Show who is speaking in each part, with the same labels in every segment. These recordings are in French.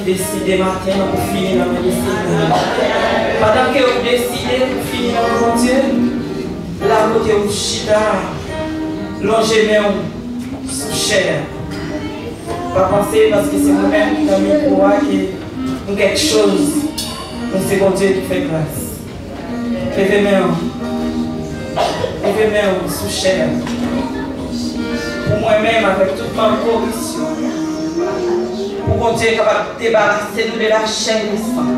Speaker 1: décidez matin pour finir dans le Seigneur. Pendant que vous décidez pour finir dans mon Dieu, là côté où chita, longez sous chair. Pas penser parce que c'est vous-même qui avez mis pour moi que quelque chose, donc c'est mon Dieu qui fait grâce. Levez-moi sous chair. Pour moi-même, avec toute ma corruption. Pour mon Dieu capable de débarrasser nous de la chair et du sang.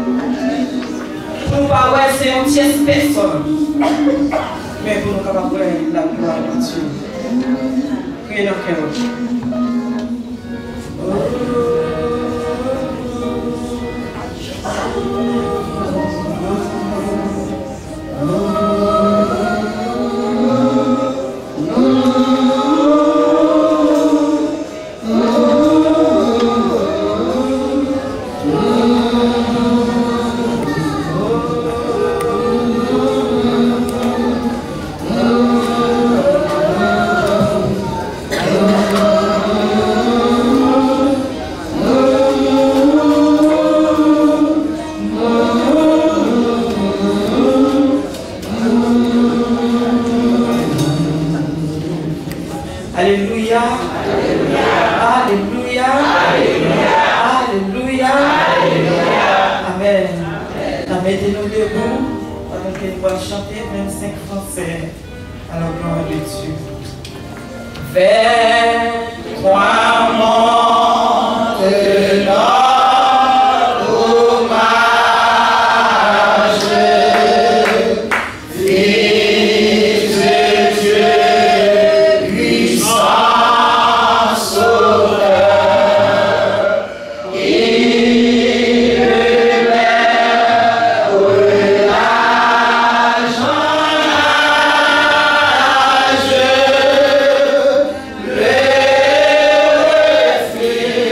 Speaker 1: Pour nous pas ouais, c'est une tierce personne. Mais pour nous capables de la gloire de Dieu. Priez dans le cœur. Alléluia. Alléluia. Alléluia. Amen. Mettez-nous debout pendant que nous allons chanter 25 français à la gloire de Dieu. Vers toi, monte notre hommage, Fils de Dieu, puissant Sauveur, il élève l'âge en âge, le refuge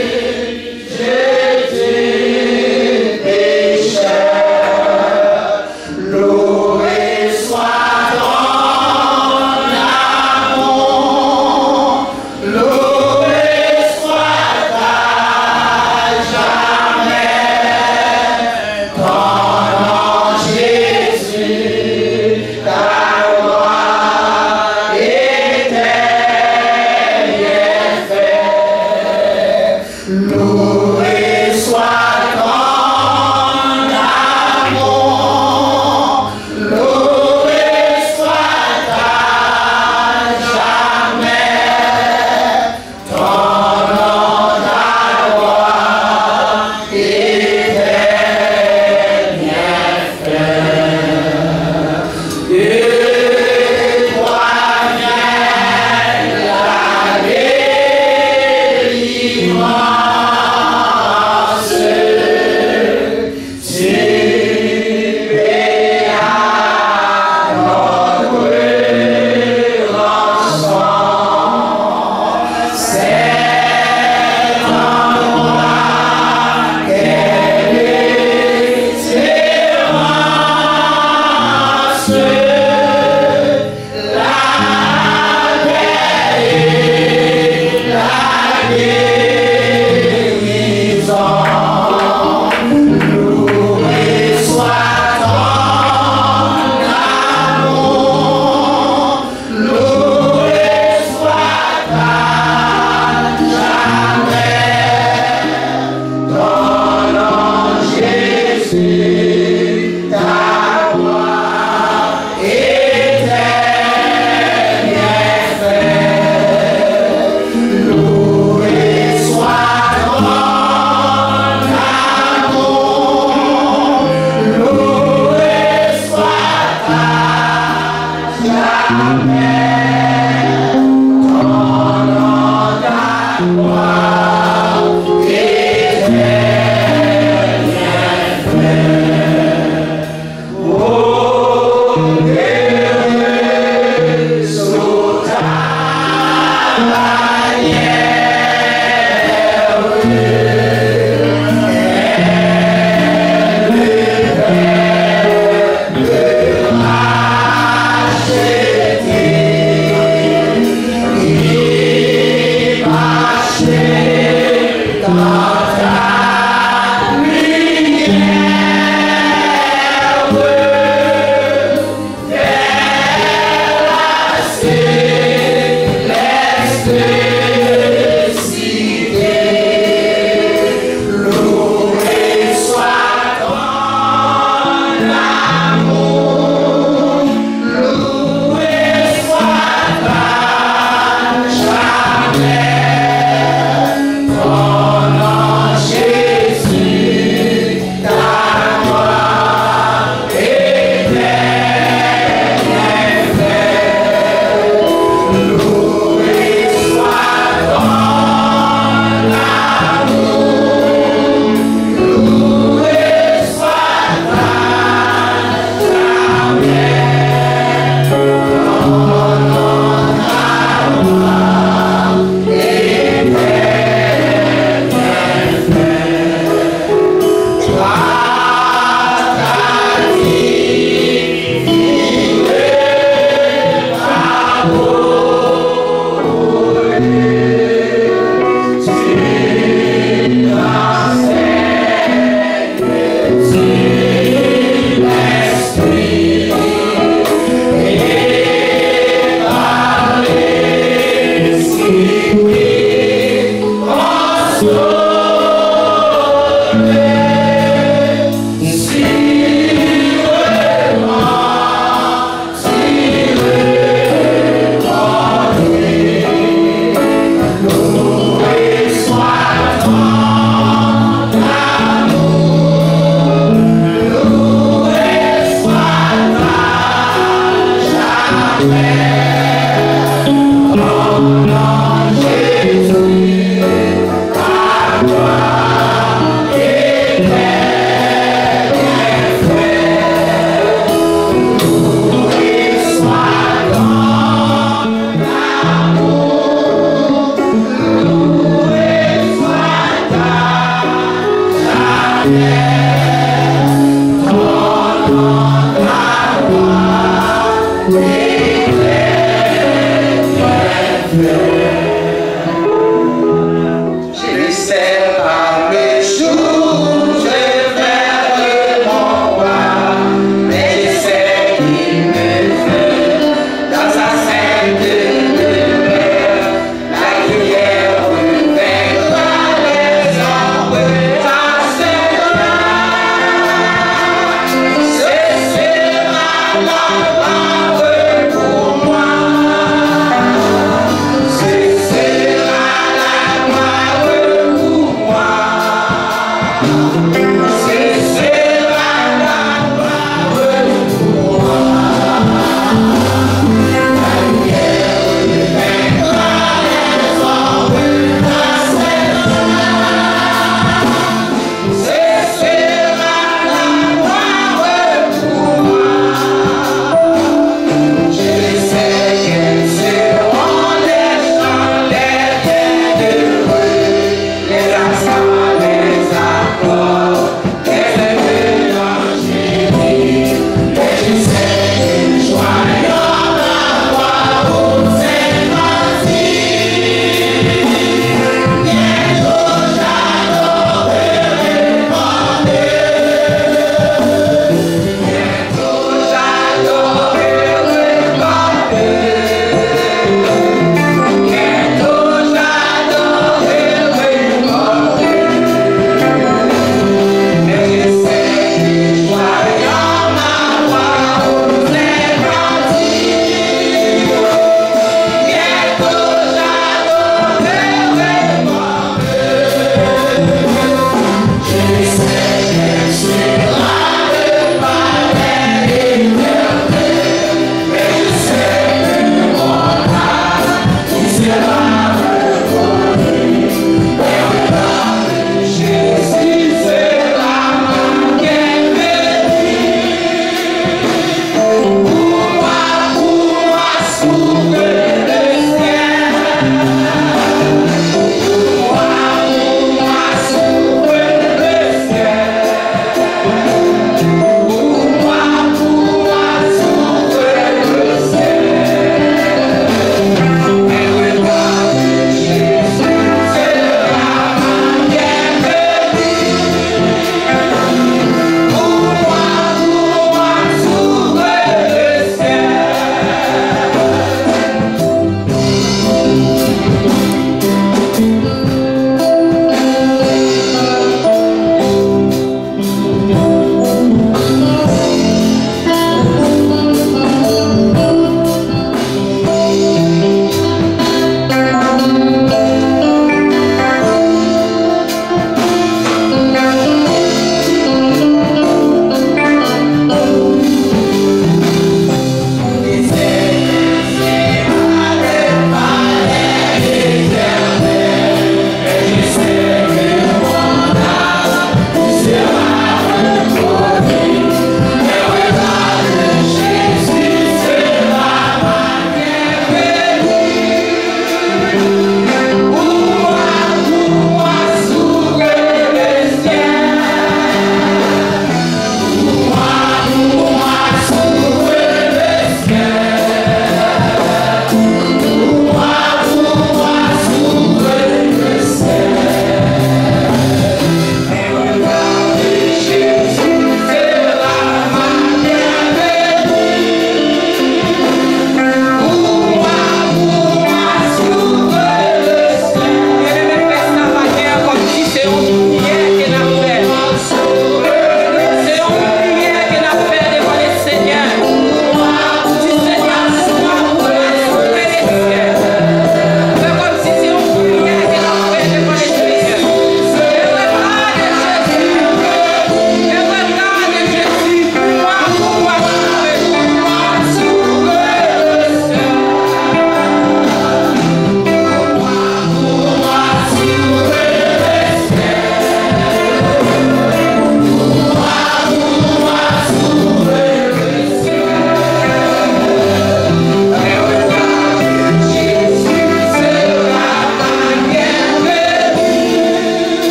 Speaker 2: Oh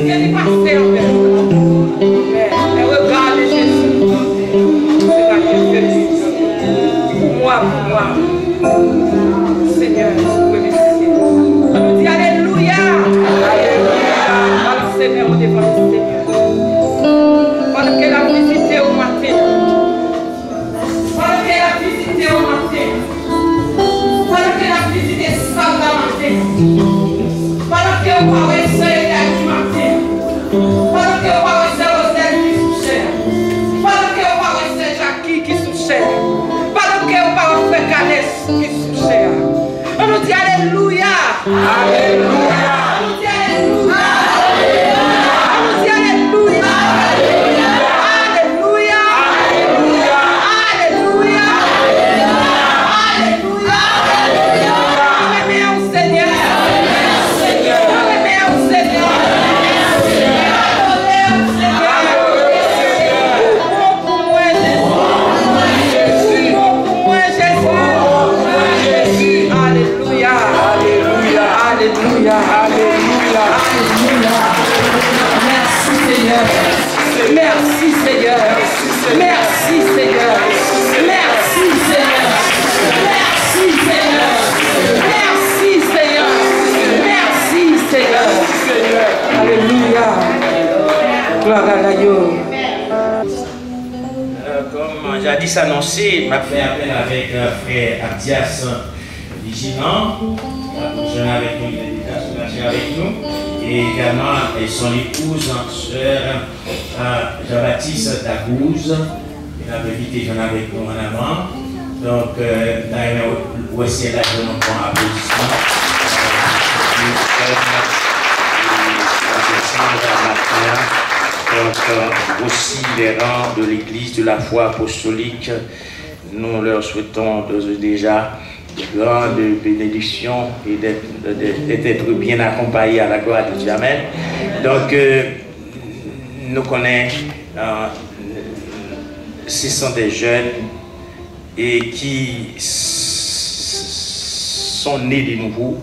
Speaker 1: difficulté de passer en fait. Mais regardez Jésus. C'est la qui fait pour moi. Seigneur, je vous remercie. On nous dit Alléluia. Alors Seigneur, on défend le Seigneur. Pendant qu'elle a visité au matin. Pendant qu'elle a visité au matin. Pendant qu'elle a visité Sanda matin. Pendant qu'elle va rester du matin. Pendant qu'elle va rester Roselle qui sous-cher. Pendant qu'elle va rester Jackie qui sous-cher. Pendant qu'elle va rester Canès qui sous-cher. On nous dit Alléluia. Alléluia. On nous dit Alléluia. On nous dit Alléluia. Alléluia. Alléluia. Alléluia. Alléluia. Alléluia. Au Seigneur. Au Seigneur. Alléluia, alléluia, alléluia. Merci Seigneur. Merci Seigneur. Merci Seigneur. Merci Seigneur. Merci Seigneur. Merci Seigneur. Merci Seigneur. Alléluia. Gloire à Dieu.
Speaker 2: Comme jadis annoncé, m'a fait appel avec frère Abdias Vigilant. Jeune avec nous, il est déjà avec nous, et également son épouse, sœur Jean-Baptiste Dagouze, il a invité Jean avec nous en avant. Donc, voici là, je nous prends applaudissement. Donc, aussi les rangs de l'Église de la foi apostolique, nous leur souhaitons déjà de grandes bénédictions et d'être bien accompagnés à la gloire de Dieu. Amen. Donc, nous connaissons, ce sont des jeunes et qui sont nés de nouveau,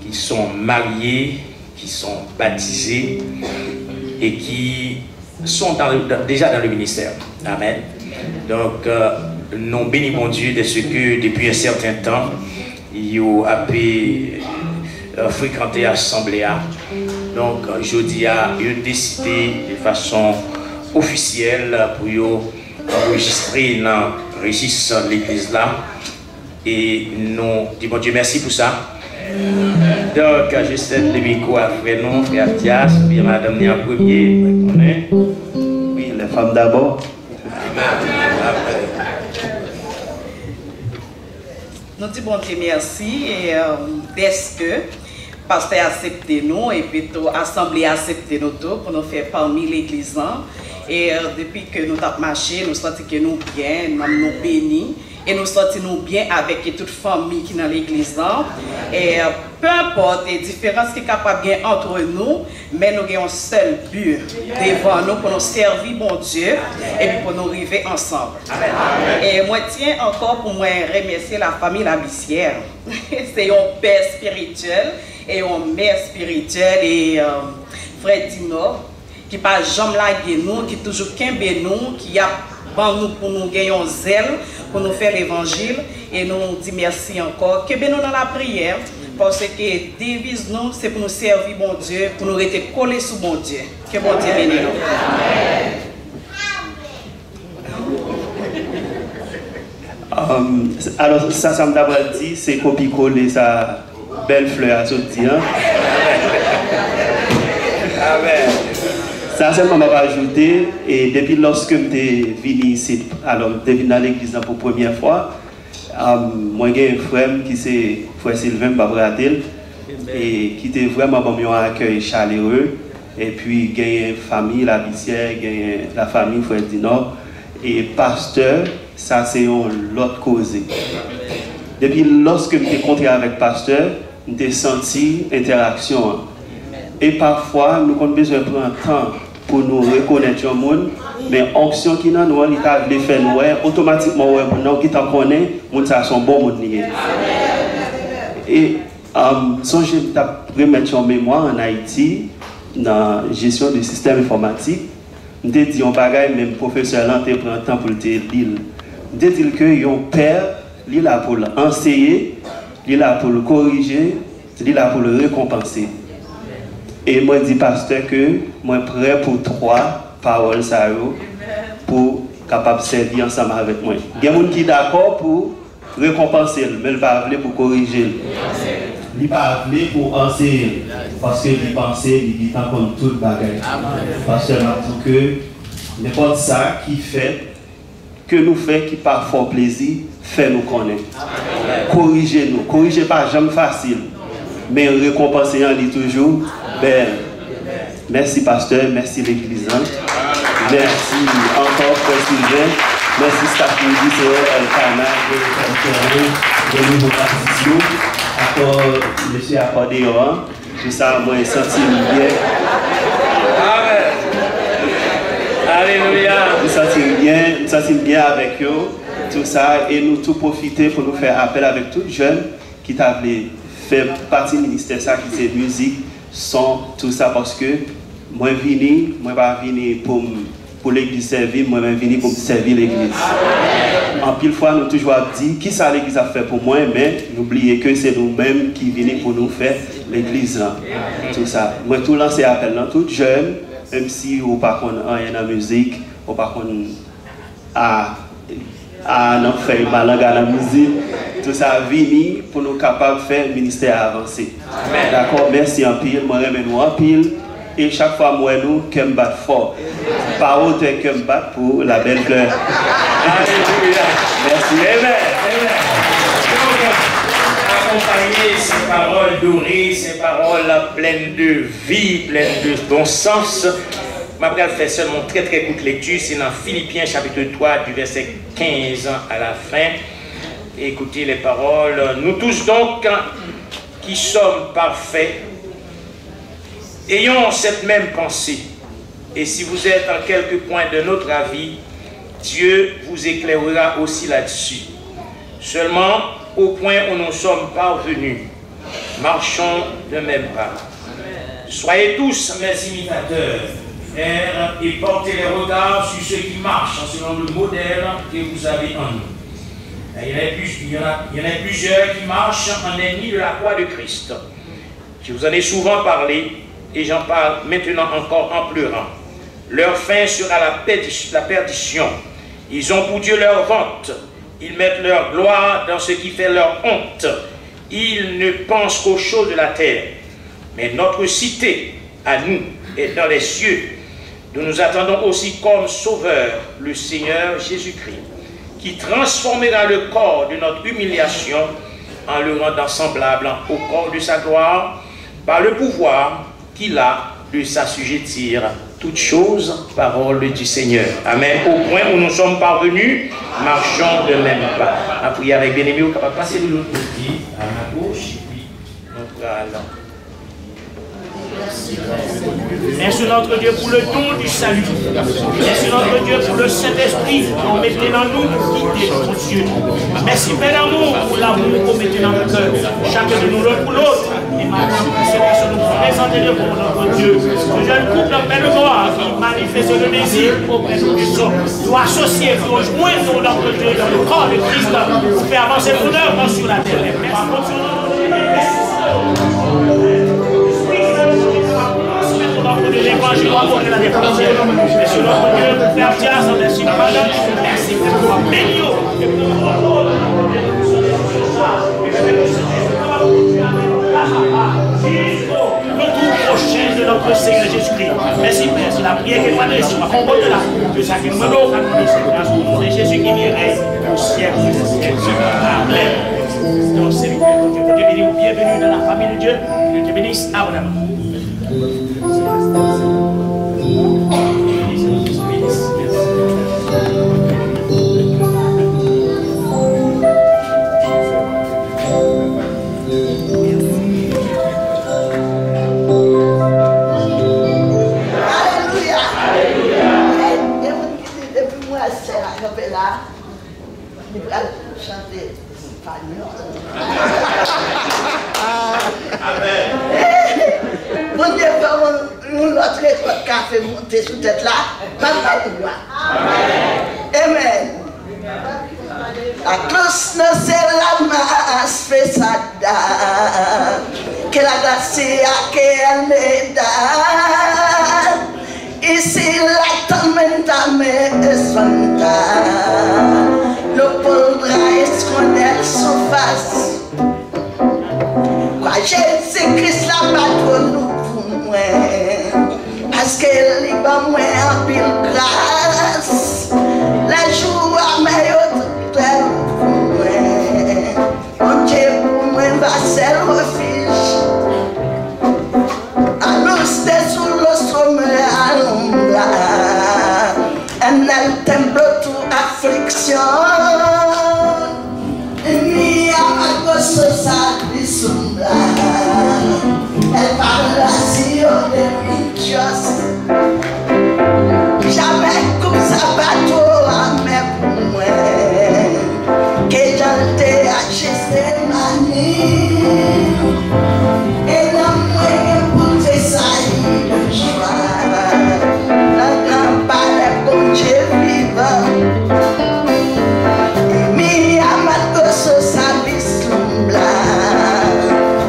Speaker 2: qui sont mariés, qui sont baptisés et qui sont déjà dans le ministère. Amen. Donc, nous bénissons Dieu de ce que depuis un certain temps, il a pu fréquenter l'Assemblée. Donc, jeudi, il a décidé de façon officielle pour enregistrer dans le registre de l'église là. Et nous disons Dieu merci pour ça. Donc, je cède le micro à frère nous, frère Thias, puis madame Nia premier.
Speaker 3: Oui, les femmes d'abord.
Speaker 4: Nous disons bon Dieu merci et dès que pasteur accepté nous et puis l'assemblée accepté nous pour nous faire parmi l'église. Et depuis que nous avons marché, nous sentons que nous bien, nous bénis et nous sentons bien avec toute famille qui est dans l'église. Et peu importe les différences qui sont capables entre nous, mais nous avons un seul but devant nous pour nous servir bon Dieu et puis pour nous arriver ensemble. Et moi tiens encore pour moi remercier la famille Labissière. C'est un père spirituel et une mère spirituelle et frère Dino qui pas jamais lagué nous, qui toujours kembe nous, qui a nous pour nous gagner un zèle, pour nous faire l'évangile et nous dit merci encore. Que nous dans la prière parce que devise nous c'est pour nous servir bon Dieu, pour nous rester collés sous bon Dieu. Que bon Dieu bénisse
Speaker 3: nous. Alors ça me d'abord dit, c'est copier-coller sa belle fleur à sortir.
Speaker 2: Amen.
Speaker 3: Ça seulement m'a ajouté, et depuis lorsque je suis venu ici, alors je suis venu dans l'église pour la première fois, moi j'ai un frère qui c'est frère Sylvain Babratel, et qui était vraiment un accueil chaleureux, et puis j'ai une famille, la Bissière, j'ai la famille frère Dinor, et pasteur, ça c'est une autre cause. Depuis lorsque je suis rencontré avec pasteur, j'ai senti interaction. Et parfois, nous avons besoin de prendre temps pour nous reconnaître le monde, mais l'onction qui nous a fait faire nous, automatiquement, pour nous qui t'en connaît, nous sommes bon monde. Et si je remettre en mémoire en Haïti, dans la gestion du système informatique. Je dit un bagage, même professeur là, prend le temps pour le dire. Je dit que un père, il est là pour l'enseigner, il est là pour le corriger, il est là pour le récompenser. Et moi, je dis pasteur que moi, prêt pour 3 paroles ça pour capable de servir ensemble avec moi. Il y a des gens qui sont d'accord pour récompenser, mais il va appeler pour corriger. Il va appeler pour enseigner, parce qu'il pense, il dit comme tout le bagage. Parce que n'importe ça qui fait, que nous fait, qui par fort plaisir, fait nous connaître. Corrigez-nous. Corrigez pas jamais facile, mais récompenser en dit toujours belle. Merci pasteur, merci l'église. Merci encore Frère Sylvain. Merci Staphoudi, c'est Elkana, de nouveau participants. Encore monsieur Accordéon. Tout ça, moi, je me sens bien.
Speaker 2: Amen. Alléluia.
Speaker 3: Je me sens bien avec eux. Tout ça, et nous tout profiter pour nous faire appel avec tous les jeunes qui t'avaient fait partie du ministère, ça qui c'est musique, son, tout ça, parce que moi, je ne pas venir pour l'église servir, moi, je venir pour servir l'église. En pile fois, nous toujours dit qui ça l'église a fait pour moi, mais n'oubliez que c'est nous-mêmes qui venons pour nous faire l'église. Tout ça. Moi, tout lancer appel, tout jeune, même si vous pas rien dans la musique, vous pas non faire mal dans la musique, tout ça vini pour nous capables de faire le ministère avancer. D'accord, merci en pile, moi je nous en pile. Et chaque fois, moi, nous, que me bat fort. Pas autant que me bat pour la belle fleur.
Speaker 2: Alléluia.
Speaker 3: Merci.
Speaker 2: Amen. Accompagner ces paroles dorées, ces paroles pleines de vie, pleines de bon sens. Je vais faire seulement très courte lecture. C'est dans Philippiens chapitre 3 du verset 15 à la fin. Écoutez les paroles. Nous tous donc qui sommes parfaits, ayons cette même pensée, et si vous êtes en quelque point de notre avis, Dieu vous éclairera aussi là-dessus. Seulement, au point où nous sommes parvenus, marchons de même pas. Soyez tous mes imitateurs, frères, et portez les regards sur ceux qui marchent selon le modèle que vous avez en nous. Il y en a plusieurs qui marchent en ennemis de la croix de Christ. Je vous en ai souvent parlé, et j'en parle maintenant encore en pleurant. Leur fin sera la perdition. Ils ont pour Dieu leur vente. Ils mettent leur gloire dans ce qui fait leur honte. Ils ne pensent qu'aux choses de la terre. Mais notre cité, à nous, est dans les cieux. Nous nous attendons aussi comme sauveur le Seigneur Jésus-Christ, qui transformera le corps de notre humiliation en le rendant semblable au corps de sa gloire, par le pouvoir qu'il a de s'assujettir toutes choses, parole du Seigneur. Amen. Au point où nous sommes parvenus, marchons de même pas. À prier avec bien-aimé, on va passer de l'autre côté, à ma gauche, et puis nous allons.
Speaker 5: Merci notre Dieu pour le don du salut. Merci notre Dieu pour le Saint-Esprit qu'on mettait dans nous pour guider notre Dieu. Merci Père d'amour pour l'amour qu'on mettait dans nos cœurs, chacun de nous l'un pour l'autre. Et maintenant, Seigneur, nous présenter devant notre Dieu. Ce jeune couple de Père de gloire qui manifeste le désir auprès de nous doit associer, pour joindre notre Dieu dans le corps de Christ pour faire avancer mon œuvre sur la terre. De l'évangile de la défensière. Merci notre Dieu pour faire tiers en merci merci pour bénir. Le prochain de notre Seigneur Jésus-Christ. Merci Père, c'est la prière que nous adressons à propos de là. Que ça que nous demandons à nous grâce au nom de Jésus qui viendrait au ciel. Amen. Donc c'est Dieu te bénisse, bienvenue dans la famille de Dieu. Dieu te bénisse abondamment.
Speaker 6: Amen. l'autre récolte qui a fait monter sous tête là, pas de gloire. Amen. A cruz no se la más pesada que la gracia que Él me da. Y si la tormenta me espanta, no podrá esconder su faz. Quand Jésus-Christ la patronne pour moi, parce qu'il est bon moi en pile grâce. Les jours à meilleur pour moi, mon Dieu pour moi va ser refuge. A luz de su rostro me alumbra, en el templo tu aflicción. Mi alma gozosa vislumbra el palacio de mi Dios. Jamais comme ça bateau à mes poumons, que j'allais acheter ma nuit. Et la moyenne pour te salir de joie, la grande palais bon Dieu vivant. Et mi amant gozo sa vislumbra,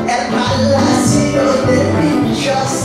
Speaker 6: el palacio de mi Dios.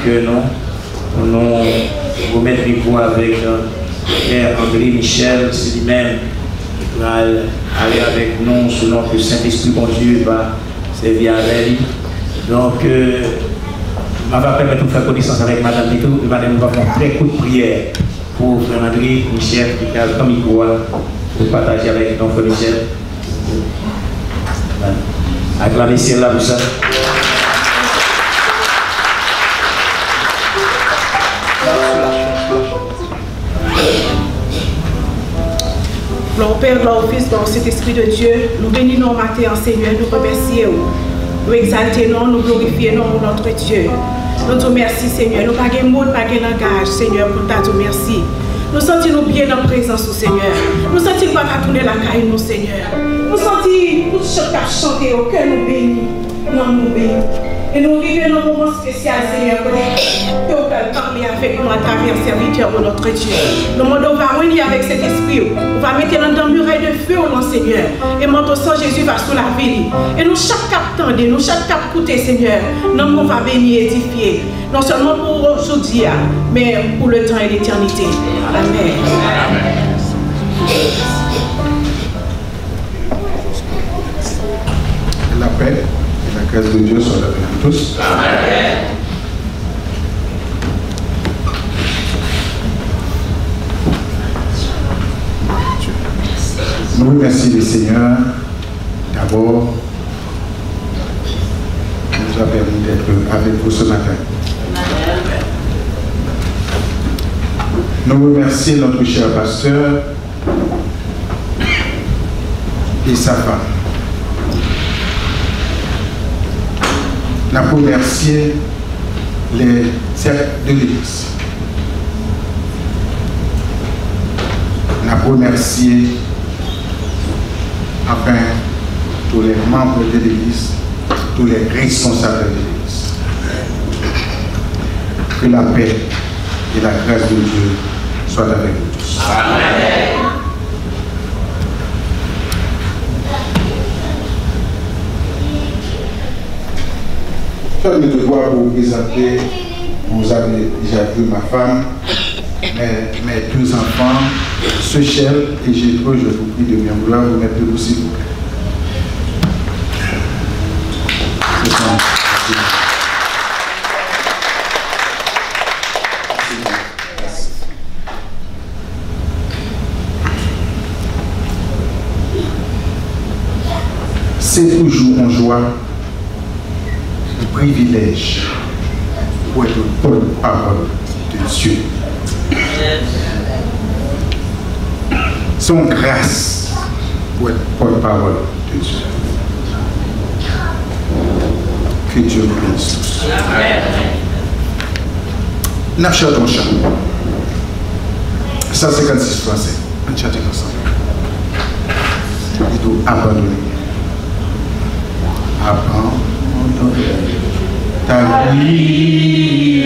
Speaker 2: que nous remettre vous avec Père André Michel, c'est lui-même qui va aller avec nous selon que le Saint-Esprit, bon Dieu, va servir avec lui. Donc, on va permettre de faire connaissance avec Madame Tito. Madame va faire un très coup de prière pour Frère André Michel, qui a comme il voit, pour partager avec notre Frère Michel. Acclamez là pour ça.
Speaker 7: Gloire au Père, gloire au Fils, gloire au Saint-Esprit de Dieu. Nous bénissons matin, Seigneur, nous remercions. Nous exaltons, nous glorifions notre Dieu. Nous te remercions, Seigneur. Nous n'avons pas de mots, pas de langage, Seigneur, pour te remercier. Nous sentons bien dans la présence du Seigneur. Nous sentons pas qu'à tourner la caille, nous, Seigneur. Nous sentons tout ce qu'à chanter, au cœur nous bénit. Non, nous bénit. Et nous vivons un moment spécial, Seigneur, que vous pouvez parler avec nous à travers le serviteur de notre Dieu. Nous demandons, on va réunir avec cet esprit. On va mettre dans une muraille de feu, mon Seigneur. Et mon sang Jésus va sous la vie. Et nous, chaque cap tendez, nous, chaque cap écouter, Seigneur, nous, on va bénir, édifier. Non seulement pour aujourd'hui, mais pour le temps et l'éternité. Amen.
Speaker 8: La paix et la grâce de Dieu soient avec nous tous. Amen. Nous remercions le Seigneur d'abord qui nous a permis d'être avec vous ce matin. Nous remercions notre cher pasteur et sa femme. Nous remercions les cercles de l'Église. Nous remercions enfin tous les membres de l'Église, tous les responsables de l'Église. Que la paix et la grâce de Dieu soient avec nous tous. Amen. Faites-le de voir pour vous présenter, vous avez déjà vu ma femme, mes deux enfants, Sechel et Gétro, je vous prie de bien vouloir vous mettre debout s'il vous plaît. C'est toujours en joie, un privilège pour être porte-parole de Dieu. C'est une grâce pour être porte-parole de Dieu. Que Dieu nous bénisse tous. Nous chantons un chant. 156 français. On chante ensemble. Il doit abandonner. Abandonner ta vie.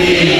Speaker 9: Yeah.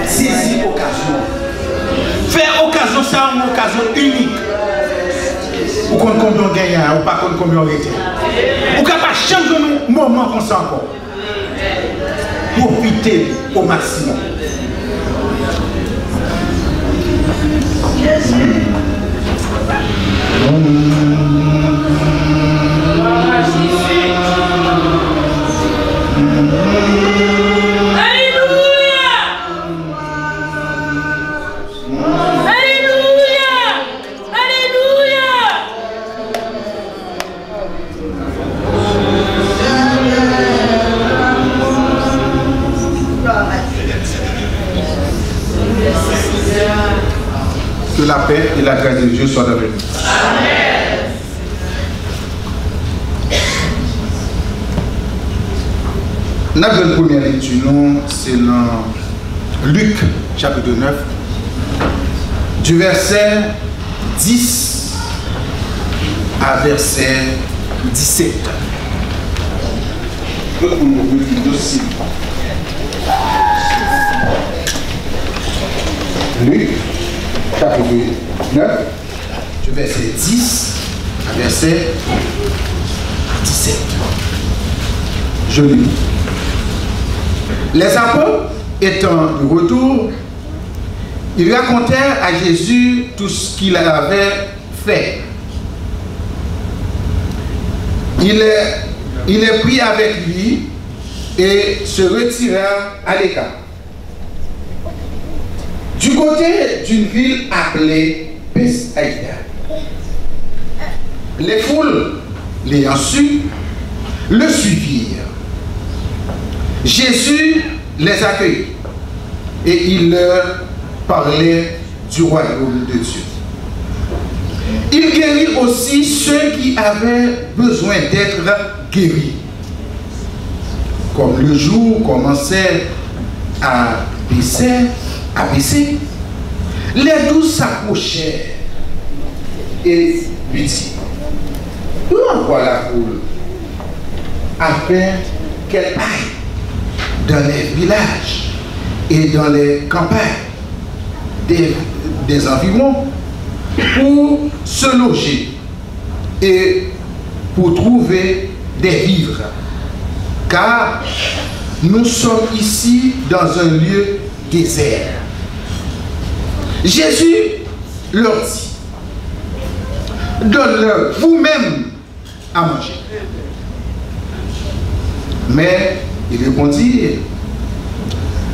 Speaker 8: Saisir l'occasion. Faire occasion, ça une occasion unique. Ou qu'on combien on gagne, ou pas combien on était. Ou qu'on pas changer un moment comme ça encore. Profitez au maximum. Que la paix et la grâce de Dieu soient avec nous. Amen. Notre première lecture, c'est dans Luc, chapitre 9, du verset 10 à verset 17. Luc, chapitre 9, du verset 10 à verset 17. Je lis. Les apôtres étant de retour, ils racontèrent à Jésus tout ce qu'il avait fait. Il est pris avec lui et se retira à l'écart. Du côté d'une ville appelée Bethsaïda, les foules, l'ayant su, le suivirent. Jésus les accueillit et il leur parlait du royaume de Dieu. Il guérit aussi ceux qui avaient besoin d'être guéris. Comme le jour commençait à baisser, les 12 s'approchèrent et lui dirent: où envoie la foule afin qu'elle aille dans les villages et dans les campagnes des environs pour se loger et pour trouver des vivres, car nous sommes ici dans un lieu désert. Jésus leur dit: donne-leur vous-même à manger. Mais ils répondirent: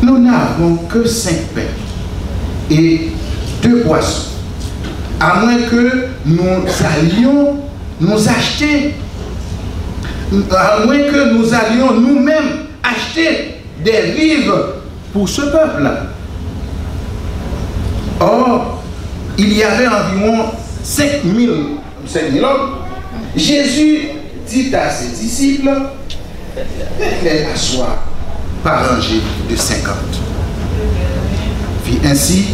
Speaker 8: nous n'avons que 5 pains et 2 poissons, à moins que nous allions nous acheter, à moins que nous allions nous-mêmes acheter des vivres pour ce peuple. Or, il y avait environ 5000 hommes. Jésus dit à ses disciples: faites-les asseoir par rangée de 50. Puis ainsi,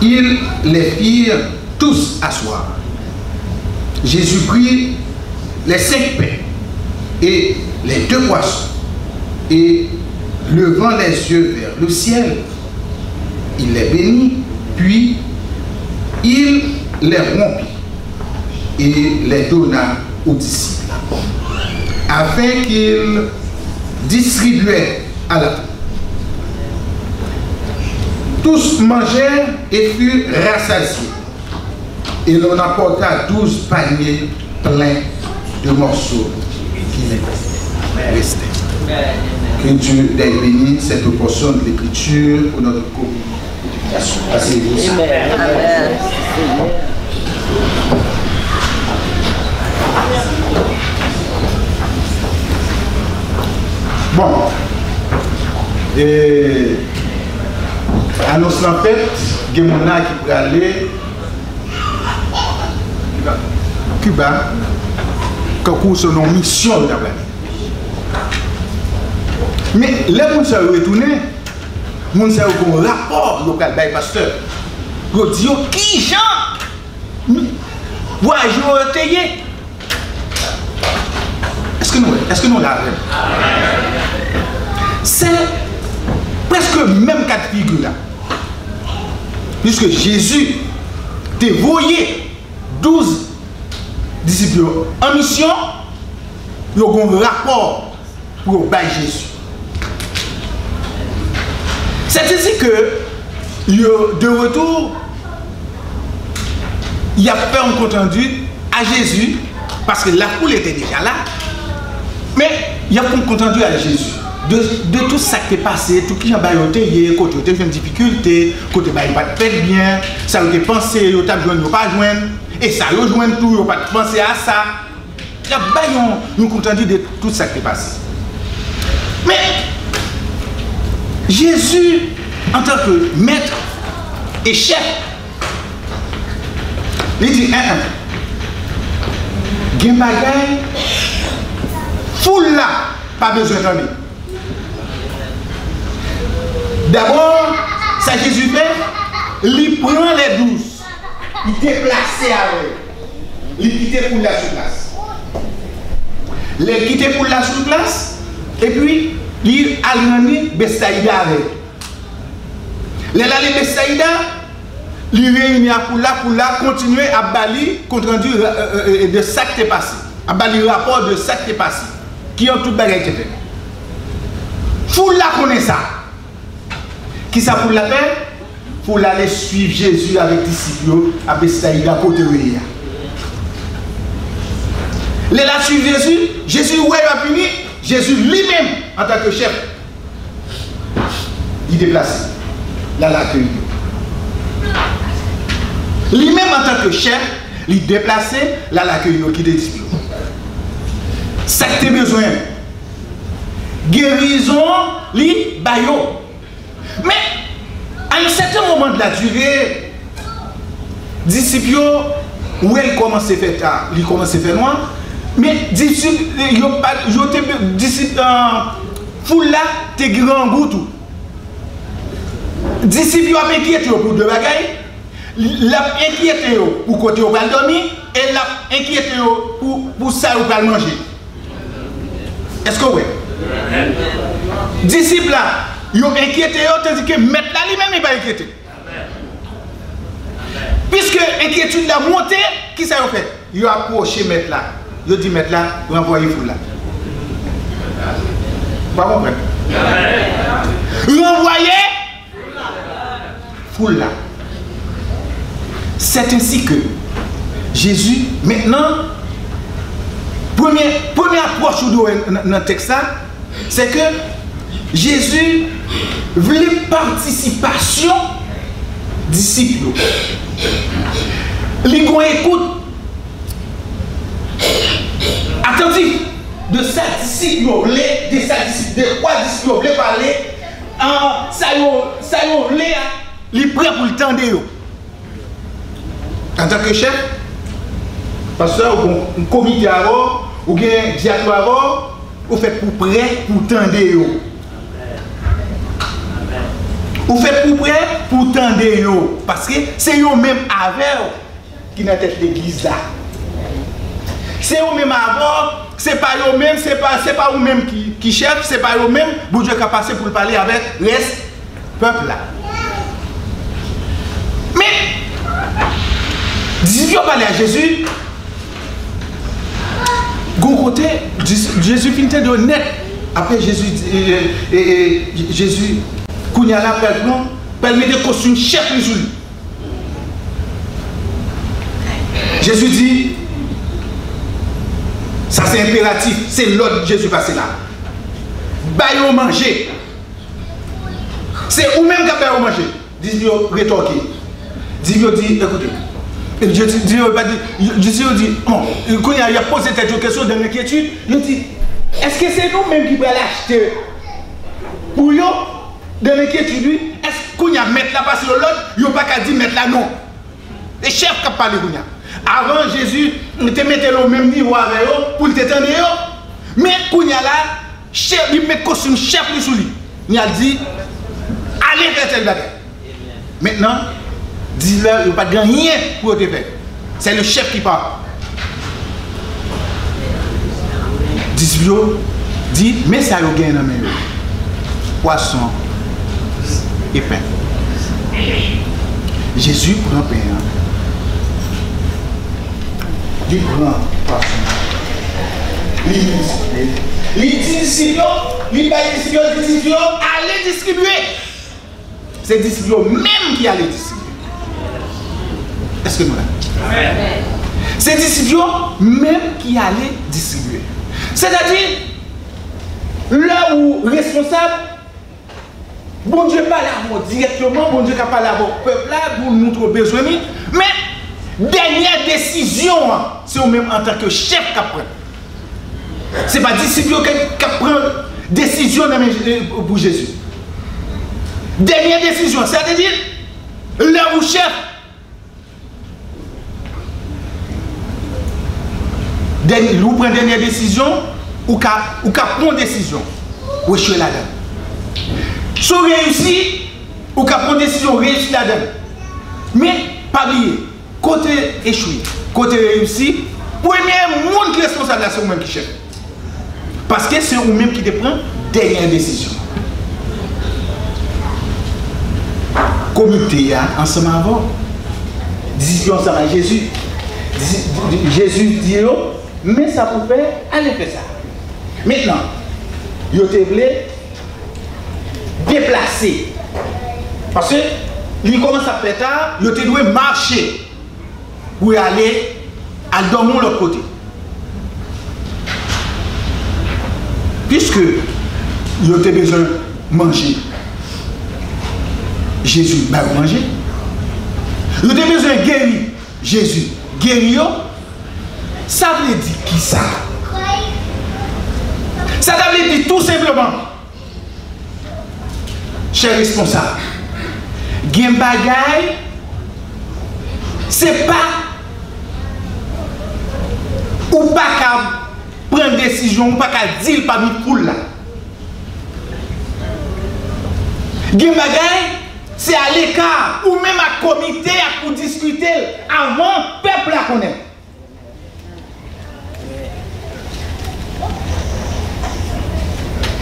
Speaker 8: ils les firent tous asseoir. Jésus prit les 5 pains et les 2 poissons, et levant les yeux vers le ciel, il les bénit, puis il les rompit et les donna aux disciples, afin qu'ils distribuaient à la foule. Tous mangèrent et furent rassasiés, et l'on apporta 12 paniers pleins de morceaux qui restaient. Que Dieu ait béni cette portion de l'écriture pour notre communication. Asseyez-vous. Bon. Et annonce en fait, il y a des gens qui peuvent aller Cuba, qui sont en mission de la planète. Mais les gens qui sont retournés, les gens qui ont un rapport local avec le pasteur, ils disent qui Jean voyageurs payés. Est-ce que nous l'avons? C'est presque presque même cas de figure là. Puisque Jésus t'a voyé 12 disciples en mission, ils ont un rapport pour battre Jésus. C'est ainsi que, de retour, il a fait un compte rendu à Jésus, parce que la foule était déjà là, mais il a fait un compte rendu à Jésus. De tout ça qui est passé, tout qui a été, côté il y a une difficulté, côté il n'y a pas fait bien, ça a été pensé, il n'y a pas joindre, et ça a joint tout, il n'y a pas pensé à ça. Il y a un compte rendu de tout ça qui est passé. Mais Jésus, en tant que maître et chef, il dit, gen bagay, foule là, pas besoin d'entendre. D'abord, ça Jésus fait, il prend les 12, il déplace avec, il quitte pour la sur place. Il quitte pour la sur place, et puis, il a allé Bethsaïda avec. Il a allé Bethsaïda, il réunit pour là, continuer à balayer compte rendu de ça qui est passé. À balayer rapport de ça qui est passé. Qui ont tout bagage été fait. Foule là connaît ça. Qui ça pour la faire? Pour aller suivre Jésus avec les disciples à Bethsaïda côté Réa. Il a suivi Jésus, Jésus ouais a fini, Jésus lui-même en tant que chef, il déplace. Là l'accueil. Lui-même en tant que chef, il déplace, là l'accueil qui est disciple. Ça que tu as besoin. Guérison, li bayo. Mais à un certain moment de la durée, disciples, où elle commence à faire tard, il commence à faire noir, mais disciples, disciples, foule là, t'es grand goût tout. Disciples ont inquiété pour deux bagailles, l'a inquiété pour côté où va dormir et l'a inquiété pour ça où va manger. Est-ce que oui? Disciples là, ils ont inquiété, tandis que maître là lui-même n'est pas inquiété. Puisque l'inquiétude a monté, qui ça a fait? Ils ont approché maître là. Ils ont dit maître là, ils ont envoyé foule là. Pas comprendre? Ils ont envoyé foule là. C'est ainsi que Jésus, maintenant, première approche dans le texte, c'est que Jésus voulait participation disciples. Les gens écoutent attentif de sa disciple, de quoi disciple voulait parler, ça y est, il prêt pour le temps de eux. En tant que chef, pasteur, ou un comité avant, ou un diacre avant, vous faites pour prêt pour tendre eux. Vous faites pour prêt pour tendre eux. Parce que c'est eux-mêmes avec qui n'a tête l'église là. C'est eux-mêmes avant, c'est pas eux-mêmes, c'est pas eux-mêmes qui chef, c'est pas eux-mêmes, bon Dieu qui a passé pour parler avec le reste peuple là. Mais, disciples ont parlé à Jésus, d'un côté, Jésus finit de honnête. Après Jésus, Jésus, quand il y a la pelle, il met des costumes chef sur lui. Jésus dit, ça c'est impératif, c'est l'ordre de Jésus passé là. Baillons manger. C'est vous-même qui avez manger. Disciples rétorqué. Disciples dit, écoutez. Jésus dit, bon, quand il a posé cette question de l'inquiétude, il dit, est-ce que c'est nous-mêmes qui pouvons l'acheter pour eux, de l'inquiétude, est-ce qu'on y a mettre là parce que l'autre, il n'y a pas qu'à dire mettre là, non. Les chefs qui parlent de avant Jésus, il te mettait au même niveau avec eux pour t'étendre. Mais quand il y a là, il met costume chef sur lui. Il a dit, allez faire tel bagage. Maintenant, dis-leur, il n'y a pas de rien pour te faire. C'est le chef qui parle. Disciples dit, mais ça y a gagné dans mes poisson, et pain. Jésus prend pain. Il prend poisson. Il distribue, allez distribuer. C'est distribuer même qui allait distribuer. Est-ce que nous l'avons? C'est distribuer même qui allait distribuer. C'est-à-dire, là où responsable, bon Dieu parle à vous directement, bon Dieu qui parle à votre peuple là pour nous montrer besoin. Mais dernière décision, c'est vous-même en tant que chef qui prend. Ce n'est pas disciple qui prend décision pour Jésus. Dernière décision, c'est-à-dire, là où chef, vous prenez dernière décision, ou prend décision, ou échouer là-dedans. Si vous réussissez, ou prend décision, réussir là-dedans. Mais, pas oublier, côté échoué, côté réussi, premier monde responsable, c'est vous-même qui chef. Parce que c'est vous-même qui prend dernière décision. Comité ensemble avant, discussion ensemble avec Jésus. Jésus dit, mais ça peut faire, allez faire ça. Maintenant, il voulu déplacer. Parce que il commence à faire tard, il doit marcher pour aller à dormir de l'autre côté. Puisque il a besoin de manger, Jésus va manger. Il a besoin de guérir, Jésus guérit. Ça veut dire qui ça? Ça veut dire tout simplement, cher responsable, gen bagay, c'est pas ou pas qu'à prendre décision, ou pas qu'à dire parmi poule là. Gen bagay, c'est à l'écart ou même à comité pour discuter avant peuple à connaître.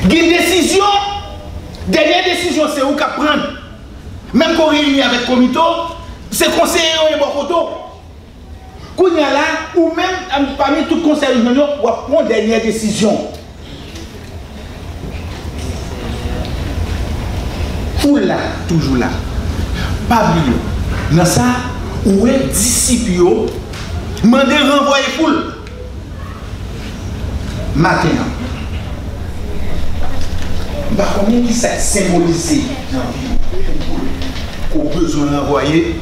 Speaker 8: Gen décision, dernière décision c'est où qu'à prendre. Même qu'on réunit avec le comité, c'est conseiller et bon photo. Quand il y a là, ou même parmi tous les conseils réunions, on va prendre dernière décision. Ou là, toujours là. Pas oublier. Dans ça, où est disciple, mandez renvoyer foule. Maintenant, comment ça symbolise qu'on a besoin d'envoyer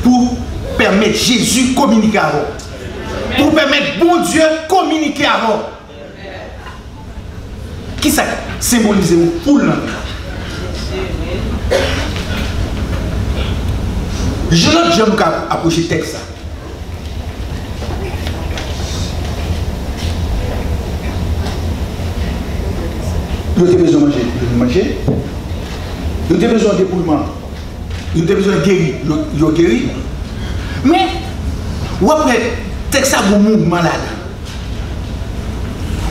Speaker 8: pour permettre Jésus de communiquer à vous. Pour permettre bon Dieu de communiquer à vous. Qui ça symbolise pour nous? J'aime approcher le texte. Vous avez besoin de manger. Vous avez besoin de dépouillement. Vous avez besoin de guérir. Vous avez guéri. Mais, ou après, le texte a un mouvement là.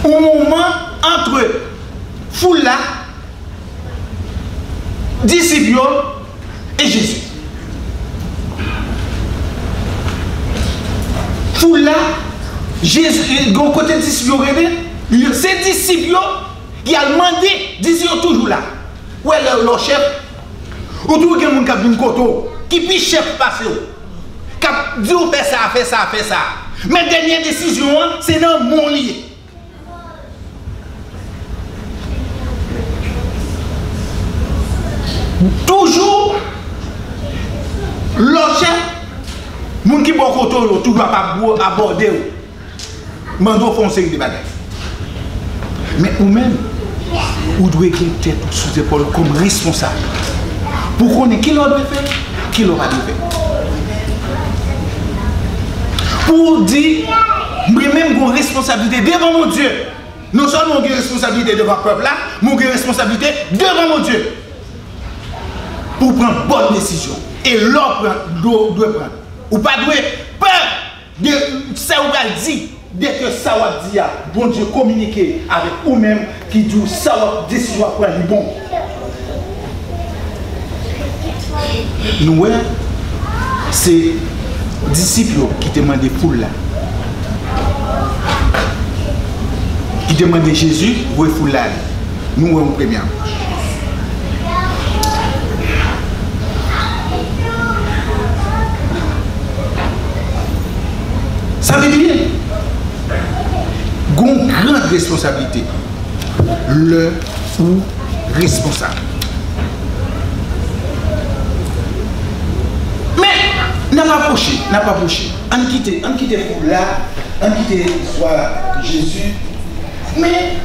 Speaker 8: Un moment entre foule là, disciples et Jésus. Foule là, Jésus, de côté disciples, c'est disciples qui a demandé, disciples toujours là. Où est le chef? Ou tout le monde qui a vu un coteau, qui puis chef passer, qui a dit fait ça. Mais dernière décision, c'est dans mon lit. Toujours, le chef, moun qui bon koto toujours pas aborder mando font série de bagages. Mais ou même ou doit être tête sous épaule comme responsable pour qu'on ait qui l'on doit faire, qui l'on va faire. Pour dire moi-même une responsabilité devant mon Dieu. Non seulement une responsabilité devant le peuple là, mais une responsabilité devant mon Dieu. Pour prendre bonne décision. Et l'autre doit prendre. Ou pas doit peur de ça ou va dire dès que ça va dire bon Dieu communiquer avec vous-même qui dit ça va décision à prendre bon. nous, c'est disciples qui demandent foule là. Qui demandent Jésus, vous foule là. Nous, on première. Ça veut dire une grande responsabilité. Le ou responsable. Mais n'a pas approché. On quitte là, on quitte soit Jésus. Mais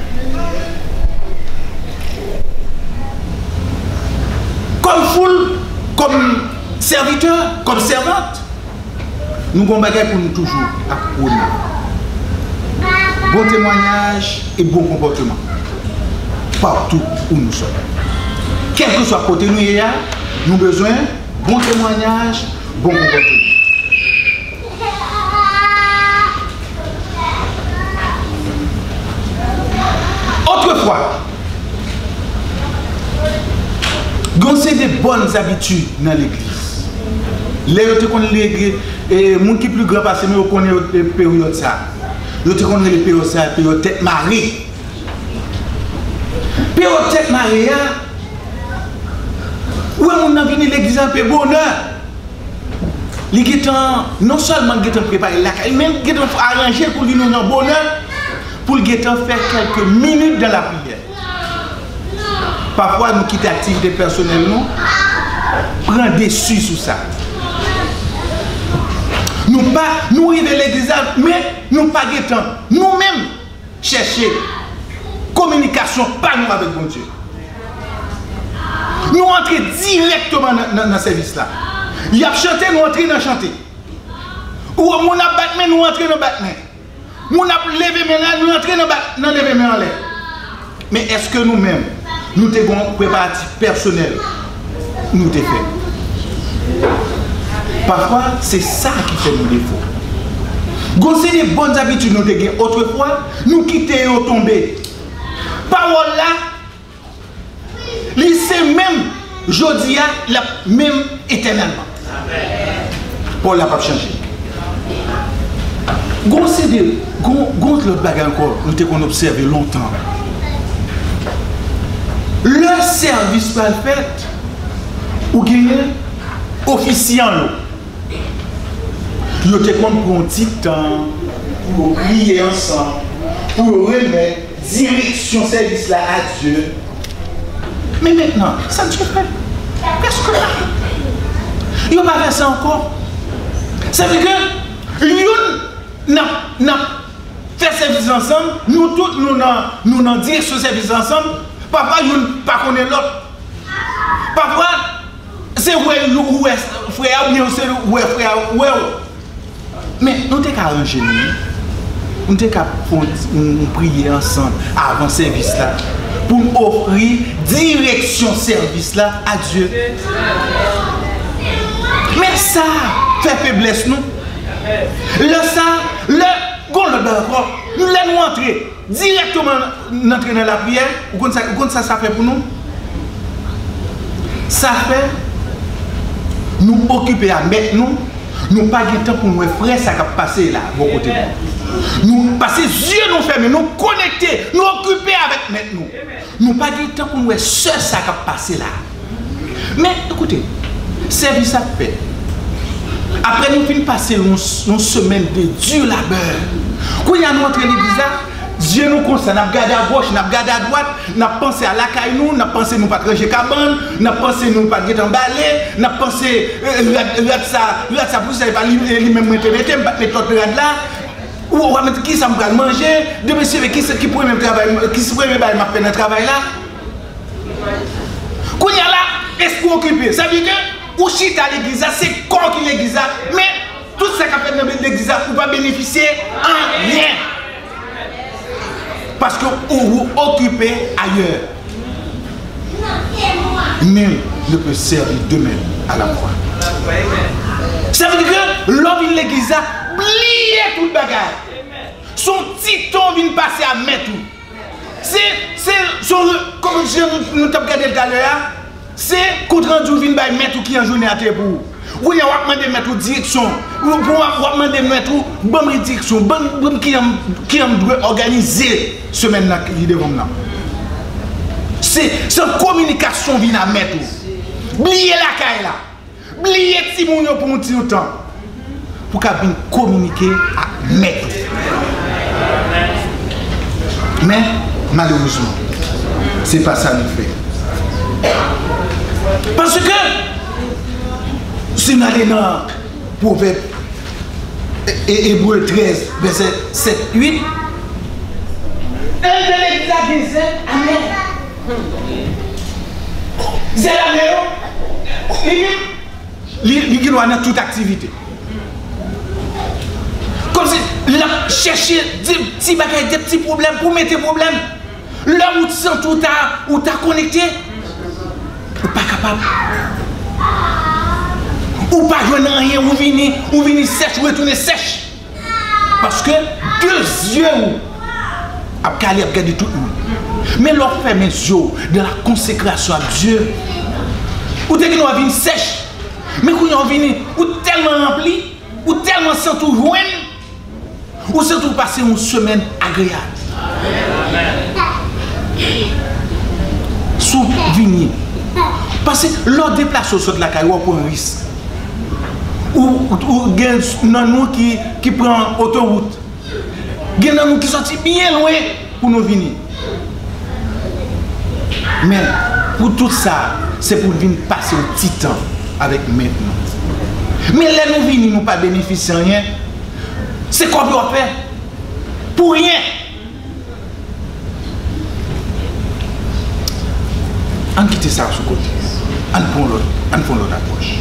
Speaker 8: comme foule, comme serviteur, comme servante, nous avons des bagages pour nous toujours apprendre. Bon témoignage et bon comportement. Partout où nous sommes. Quel que soit côté nous, nous avons besoin de bon témoignage, bon comportement. Autrefois, nous avons des bonnes habitudes dans l'église. Les gens qui connaissent les gens qui sont plus grands parce que nous connaissons les périodes ça. Nous connaissons les périodes ça, les périodes tête marée. Période tête marée, où on a venu l'église un peu bonheur. Non seulement il préparé la caille, même il arrangé pour lui nous en bonheur, pour le faire quelques minutes dans la prière. Parfois nous quittons l'activité personnelle, nous prenons dessus sur ça. Nous arrivons à l'église, mais nous pas guettons. Nous-mêmes chercher communication pas nous avec bon Dieu. Nous entrons directement dans le service là. Il y a chanté, nous entrons dans chanter. Ou on a battu, nous entrons dans battre. On a levé maintenant, nous entrons dans lever main en l'air. Mais est-ce que nous-mêmes, nous avons un préparatif personnel? Nous t'ai fait. Parfois, c'est ça qui fait nos défauts. Gosser des bonnes habitudes, nous avons autrefois, nous quitter et tomber. Parole là, c'est même, Jodia, la même éternellement. Paul n'a pas changé. Gosser l'autre bagarre encore, nous avons observé longtemps. Le service pas fait, ou gagner officiant. Nous te compte pour un petit temps, pour prier ensemble, pour remettre direction service là à Dieu. Mais maintenant, ça ne se fait pas. Qu'est-ce que là? Il n'y a pas fait ça encore. Ça veut dire que nous n'a fait service ensemble, nous tous nous n'en direction service ensemble, parfois nous pas connaît l'autre. Parfois, c'est frère ou bien c'est frère. Mais nous t'es qu'à arranger nous t'es qu'à prier ensemble avant service là pour nous offrir direction service là à Dieu. Mais ça fait faiblesse nous. Nous allons entrer directement dans la prière. Ou comme ça fait pour nous? Ça fait nous occuper à mettre nous pas de temps pour nous frères ça qui a passé là bon côté nous passer yeux nous fermer nous connecter nous occuper avec maintenant nous pas de temps pour nous seuls ça qui a passé là mais écoutez service à fait après nous finissons passer une semaine de dur labeur quand il y a nous entre l'église Dieu nous constate, nous avons gardé à gauche, nous avons gardé à droite, nous avons pensé à la caille, nous avons pensé nous pas ranger cabane, nous avons pensé nous pas guetter en balai, nous avons pensé ça pour ça il va lui-même mettre l'autre là. Ou on va mettre qui ça me va manger, de monsieur qui pourrait même travailler, qui pourrait même faire notre travail là. Quand il y a là, est-ce qu'on occupe? Ça veut dire que ou chita l'église, c'est con qui l'église, mais tout ça qu'a fait dans l'église, on va bénéficier en rien. Parce que vous vous occupez ailleurs. Nul ne peut servir deux mêmes à la fois. Ça veut dire que l'homme de l'église a oublié tout le bagage. Son petit temps vient passer à mettre tout. C'est comme nous avons regardé tout à l'heure.
Speaker 9: c'est compte rendu vient by mettre qui en journée à terre pour. Ou y a demandé mettre direction, ou demandé mettre bonne direction, bonne qui doit organiser semaine là qui devant là. C'est communication vient à mettre. Oubliez la caille là. Oubliez si moun yo pour un petit temps. Pour qu'à bien communiquer à mettre. Mais malheureusement, c'est pas ça nous fait. Parce que si nous allons dans Proverbe et Hébreu 13, verset 7, 8, Amen. C'est la meilleure. Il doit dans toute activité. Comme si il chercher des petits bagages, des petits problèmes pour mettre des problèmes. Là où tu sens tout ou t'as connecté, ou pas capable. Ou pas jouer dans rien, ou venir sèche, ou retourner sèche. Parce que deux yeux a calé à regarder tout le monde. Mais leur fait mes yeux de la consécration à Dieu. Ou t'es que nous venir sèche. Mais quand nous venir ou tellement rempli, ou tellement sans tout joindre, ou surtout passer une semaine agréable. Sous venir. Parce que leur déplacement sur la caille pour un risque. Ou nous qui prend autoroute. Il y a nous qui sortent bien loin pour nous venir. Mais pour tout ça, c'est pour venir passer un petit temps avec maintenant. Mais là nous venons, nous ne pas bénéficier de rien. C'est quoi qu'on doit faire? Pour rien. On quitte ça sur côté. On prend l'autre approche.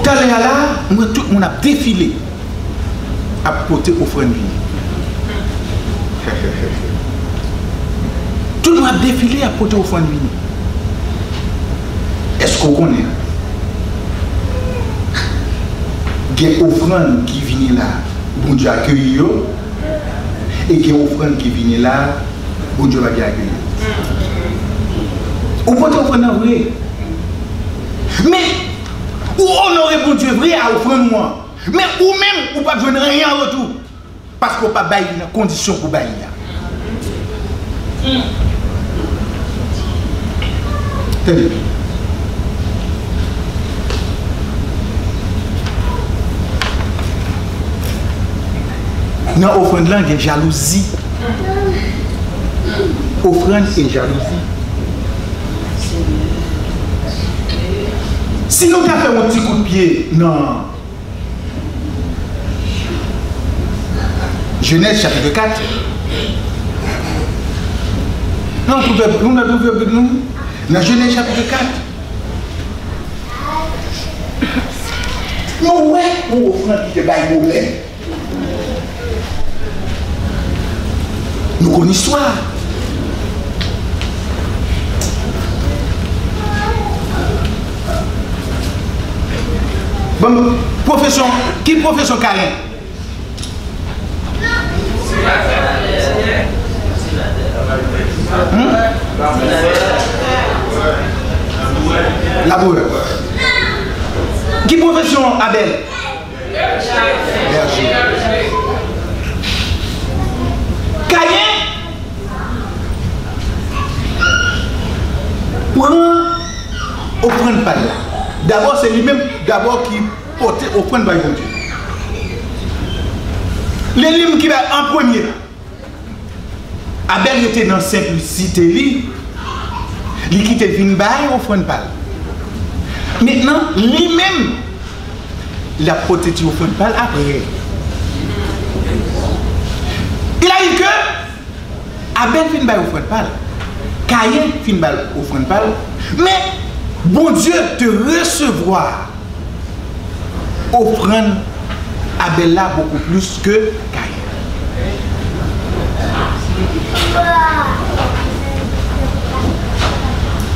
Speaker 9: Tout à l'heure là, tout le monde a défilé à porter offrande vie. Tout le monde a défilé à porter offrande vie. Est-ce qu'on connaît? Il y a une offrande qui vient là, bon Dieu accueille, et il y a une offrande qui vient là, bon Dieu va bien accueillir. Ou porter offrande en vrai. Mais, ou honorer bon Dieu vrai à offrande moi. Mais ou même, ou pas besoin de rien en retour. Parce qu'on n'a pas bailler une condition pour bailler. Tenez. Dans l'offrande là, il y a jalousie. Offrande et jalousie. Si nous avons fait un petit coup de pied, non. Genèse chapitre 4. Non, nous avons vu nous. Dans Genèse chapitre 4. Non, ouais, on offrande qui te baille problème. Nous connaissons l'histoire. Bon, profession, qui profession Karen? Laboureur. Qui profession Abel? Berger. Caïn prend offrande par là. D'abord, c'est lui-même qui porte offrande par Dieu. Les livres qui va en premier. Abel était dans simplicité, il quittait Vinbaï offrande par là. Maintenant, lui-même, il a porté offrande par là après. Il a dit que Abel fin par offrande par là. Caïn fin par offrande par là. Mais bon Dieu te recevoir offrande Abel là beaucoup plus que Caïn.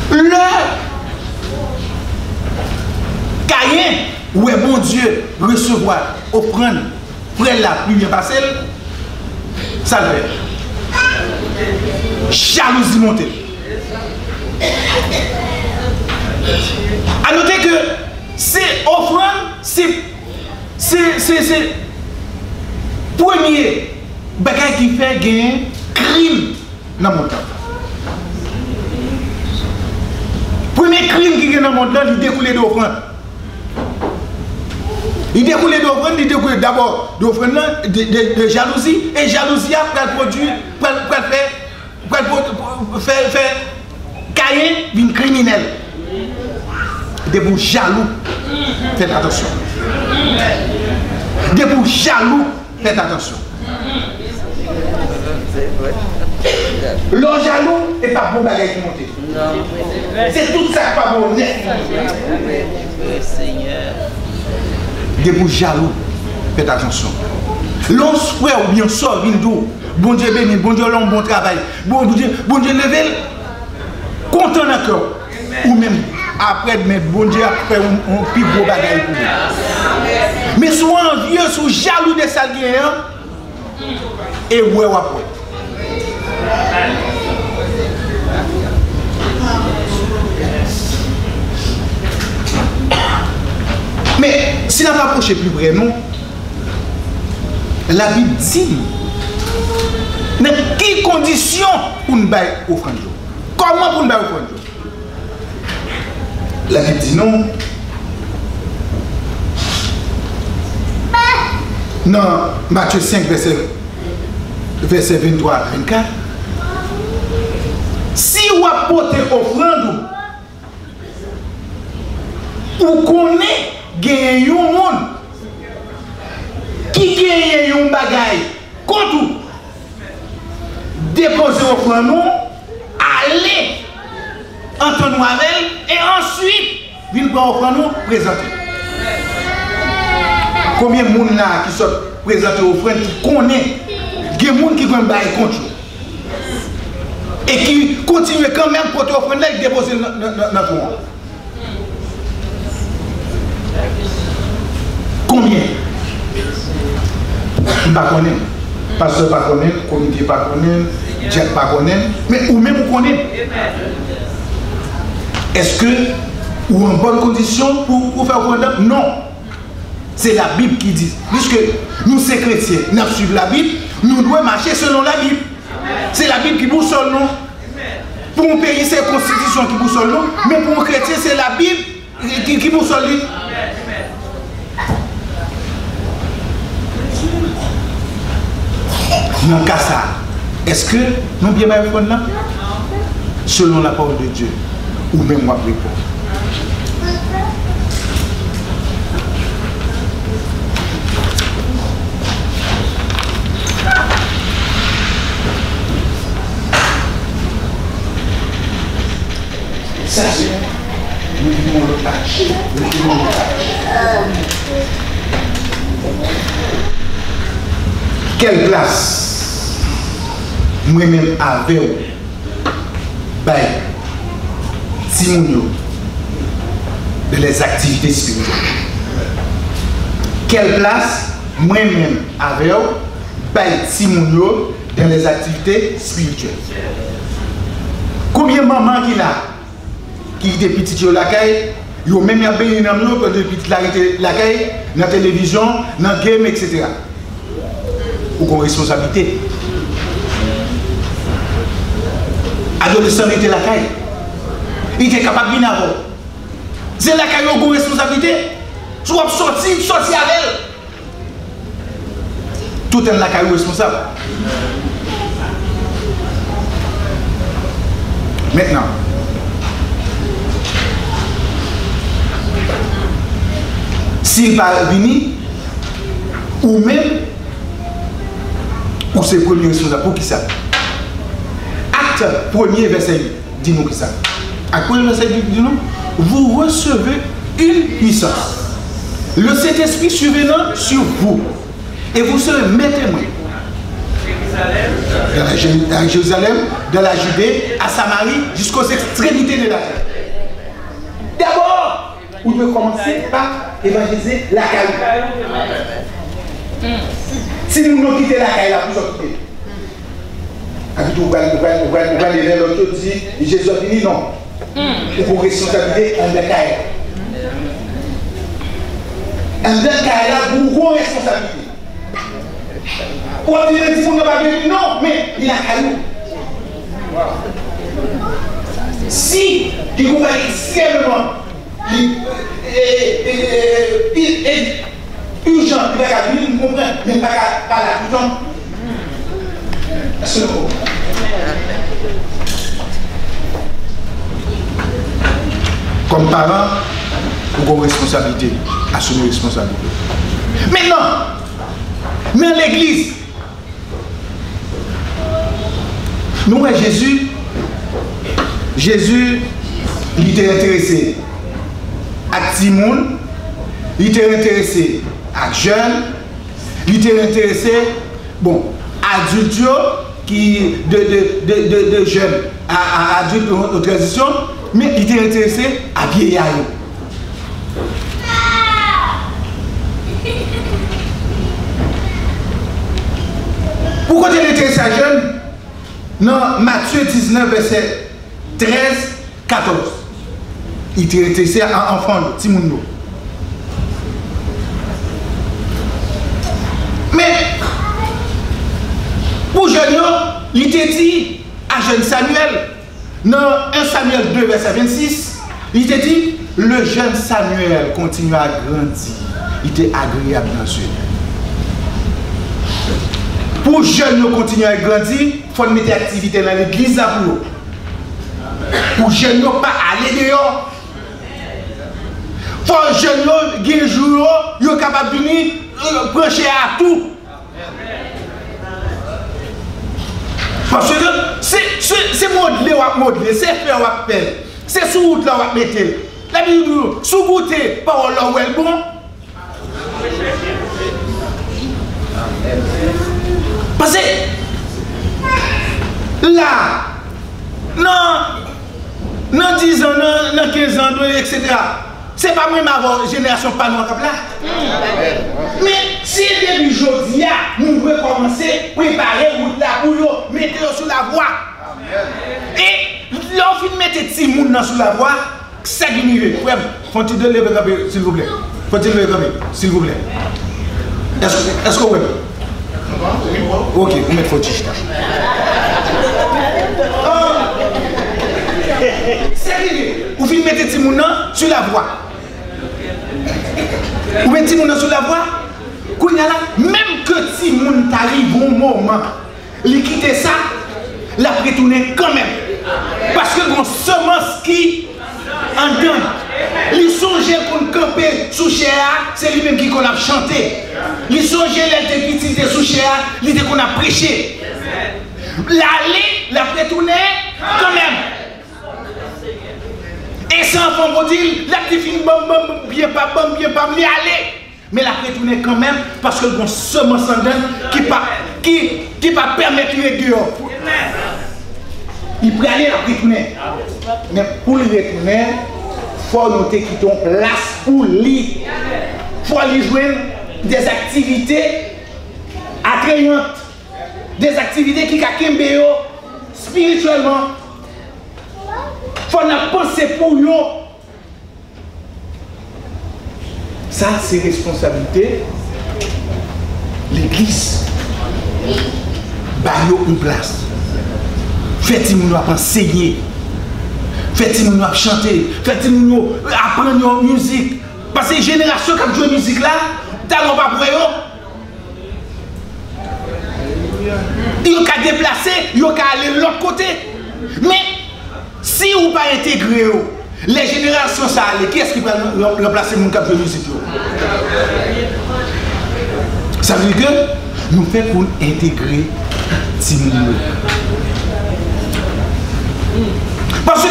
Speaker 9: Le Caïn, où est bon Dieu recevoir offrande près la pluie bien passée, ça le fait. jalousie montée. À noter que c'est offrande, c'est premier bagage qui fait gagner crime dans mon temps. Premier crime qui est dans mon temps, il découle d'offrande. Il découle d'offrande, il découle d'abord d'offrande de jalousie, et jalousie a produit, faire Caïn d'une criminel. Des bons jaloux, faites attention. Des bons jaloux, faites attention. L'homme jaloux n'est pas bon bagage qui monte. C'est tout ça qui pas bon. Des bons jaloux, faites attention. L'homme frère ou bien sort, vindou. Bon Dieu béni, bon Dieu l'homme, bon travail. Bon Dieu levé, content dans le cœur. Ou même après de mettre bon Dieu après un plus gros bagage pour vous. Mais souvent vieux, sous jaloux de ça et ouais après. Mais si on approche plus près, non, la Bible dit dans quelles conditions pour nous bailler offrande? Comment pour nous bailler offrande? La Bible dit non. Non, Matthieu 5, verset 23 à 24. Si vous apportez offrande, vous connaissez qu'il y a un monde qui gagne un bagage contre vous. Déposez offrande, allez entendre avec et ensuite venir prendre offrande, présenter. Combien de monde là qui sont présentés offrande qui connaît des gens qui vont bailler contre et qui continuent quand même pour offrande et déposer dans le courant. Combien? Je ne sais pas. Pasteur pas connaît, comité pas connaît, jet pas connaît, mais ou même vous connaissez. Est-ce que ou en bonne condition pour faire offrande? Non. C'est la Bible qui dit. Puisque nous, ces chrétiens, nous suivons la Bible, nous devons marcher selon la Bible. C'est la Bible qui boussole nous. Pour un pays, c'est la Constitution qui boussole nous. Mais pour un chrétien, c'est la Bible qui boussole lui. Dans le cas ça, est-ce que nous bien répondre là? Selon la parole de Dieu, ou même moi répondre. Ça c'est nous vivons le tâche. Quelle place moi-même avec Timounio de les activités spirituelles? Quelle place moi-même avec Timounio dans les activités spirituelles? Combien de mamans qui là qui étaient petites au lacaille, ils ont même béni dans nous quand les petites lacaille, dans la télévision, dans le game, etc. Ou qu'on responsabilité. Adolescent était la caille. Il était capable de venir avant. C'est la caille qui a une responsabilité. Soit sortir avec elle. Tout est la caille responsable. Maintenant, s'il va venir, ou même, ou c'est le premier responsable, pour qui ça? Acte premier verset, dis-nous qui ça. Acte premier verset, dis-nous, vous recevez une puissance. Le Saint-Esprit survenant sur vous. Et vous serez mes témoins. Dans Jérusalem, dans la Judée, à Samarie, jusqu'aux extrémités de la terre. D'abord, vous devez commencer par évangéliser la caille. Si nous nous quittons la caille, la plus quitter. Vous allez l'autre dit, Jésus a dit non. Pour responsabilité, un décaille. Un décaille là, pour responsabilité. Pour dire que vous n'avez pas dit non, mais il a caillou. Si il vous va extrêmement urgent, il va venir, vous comprenez, mais pas là, tout le temps. Comme parent, vous avez une responsabilité, assumer une responsabilité. Maintenant, dans l'église, nous, Jésus, il était intéressé à Timoun, il était intéressé à jeunes, il était intéressé, bon, à adultes qui de jeunes à adultes en transition, mais il était intéressé à vieillards. Pourquoi il est intéressé à jeunes? Dans Matthieu 19, verset 13, 14. Il était intéressé à enfants, Timoun. Mais pour jeunes, il était dit à jeune Samuel, dans 1 Samuel 2, verset 26, il était dit, le jeune Samuel continue à grandir. Il était agréable dans ce. Pour jeunes continuer à grandir, il faut mettre activité dans l'église pour eux. Pour jeunes pas aller dehors. Pour jeunes qui un jour, ils sont capables de venir brancher à tout. Parce que c'est modelé, c'est faire ou faire. C'est sous route là ou mettre. La Bible sous goûter, parole là où elle bon. Parce que là, dans 10 ans, dans 15 ans, etc., c'est pas même avoir génération pas noire comme là. Mais si début aujourd'hui, nous devons commencer à préparer route là pour mettre sur la voie. Et l'on finit mettre petit monde sur la voie, ça diminue. Faut-il lever le camp, s'il vous plaît? Faut-il lever le camp, s'il vous plaît? Est-ce que vous voulez? Ok, vous mettez votre chicha. Sérieux, vous finissez mettre Timoun sur la voie. Vous mettez Timoun sur la voie. Même que Timoun t'arrive au moment, il quitte ça, la retourner quand même. Parce que bon semence qui entend, il songeait qu'on camper sous Chéa, c'est lui-même qui qu'on a chanté. Il songeait les petits sous Chéa, il était qu'on a prêché. L'aller, la retourner quand même. Et sans enfant pour dire, la petite fille, bien pas, m'y aller. Mais la retourner quand même, parce que le bon semence en donne qui va permettre de dehors. Il peut aller la retourner. Mais pour le retourner, il faut noter qu'il y a une place pour lui. Il faut aller jouer des activités attrayantes, des activités qui sont spirituellement. Il faut penser pour eux. Ça, c'est responsabilité. L'église. Bayo une place. Faites-nous enseigner. Faites-nous chanter. Faites-nous apprendre la musique. Parce que les générations qui jouent la musique là, talent pas pour eux. Ils ont qu'à déplacer, ils ont qu'à aller de l'autre côté. Mais si vous pas intégré, les générations ça allait, qui est-ce qui va remplacer mon cap de musique? Ça veut dire que nous faisons pour intégrer Timoun. Parce que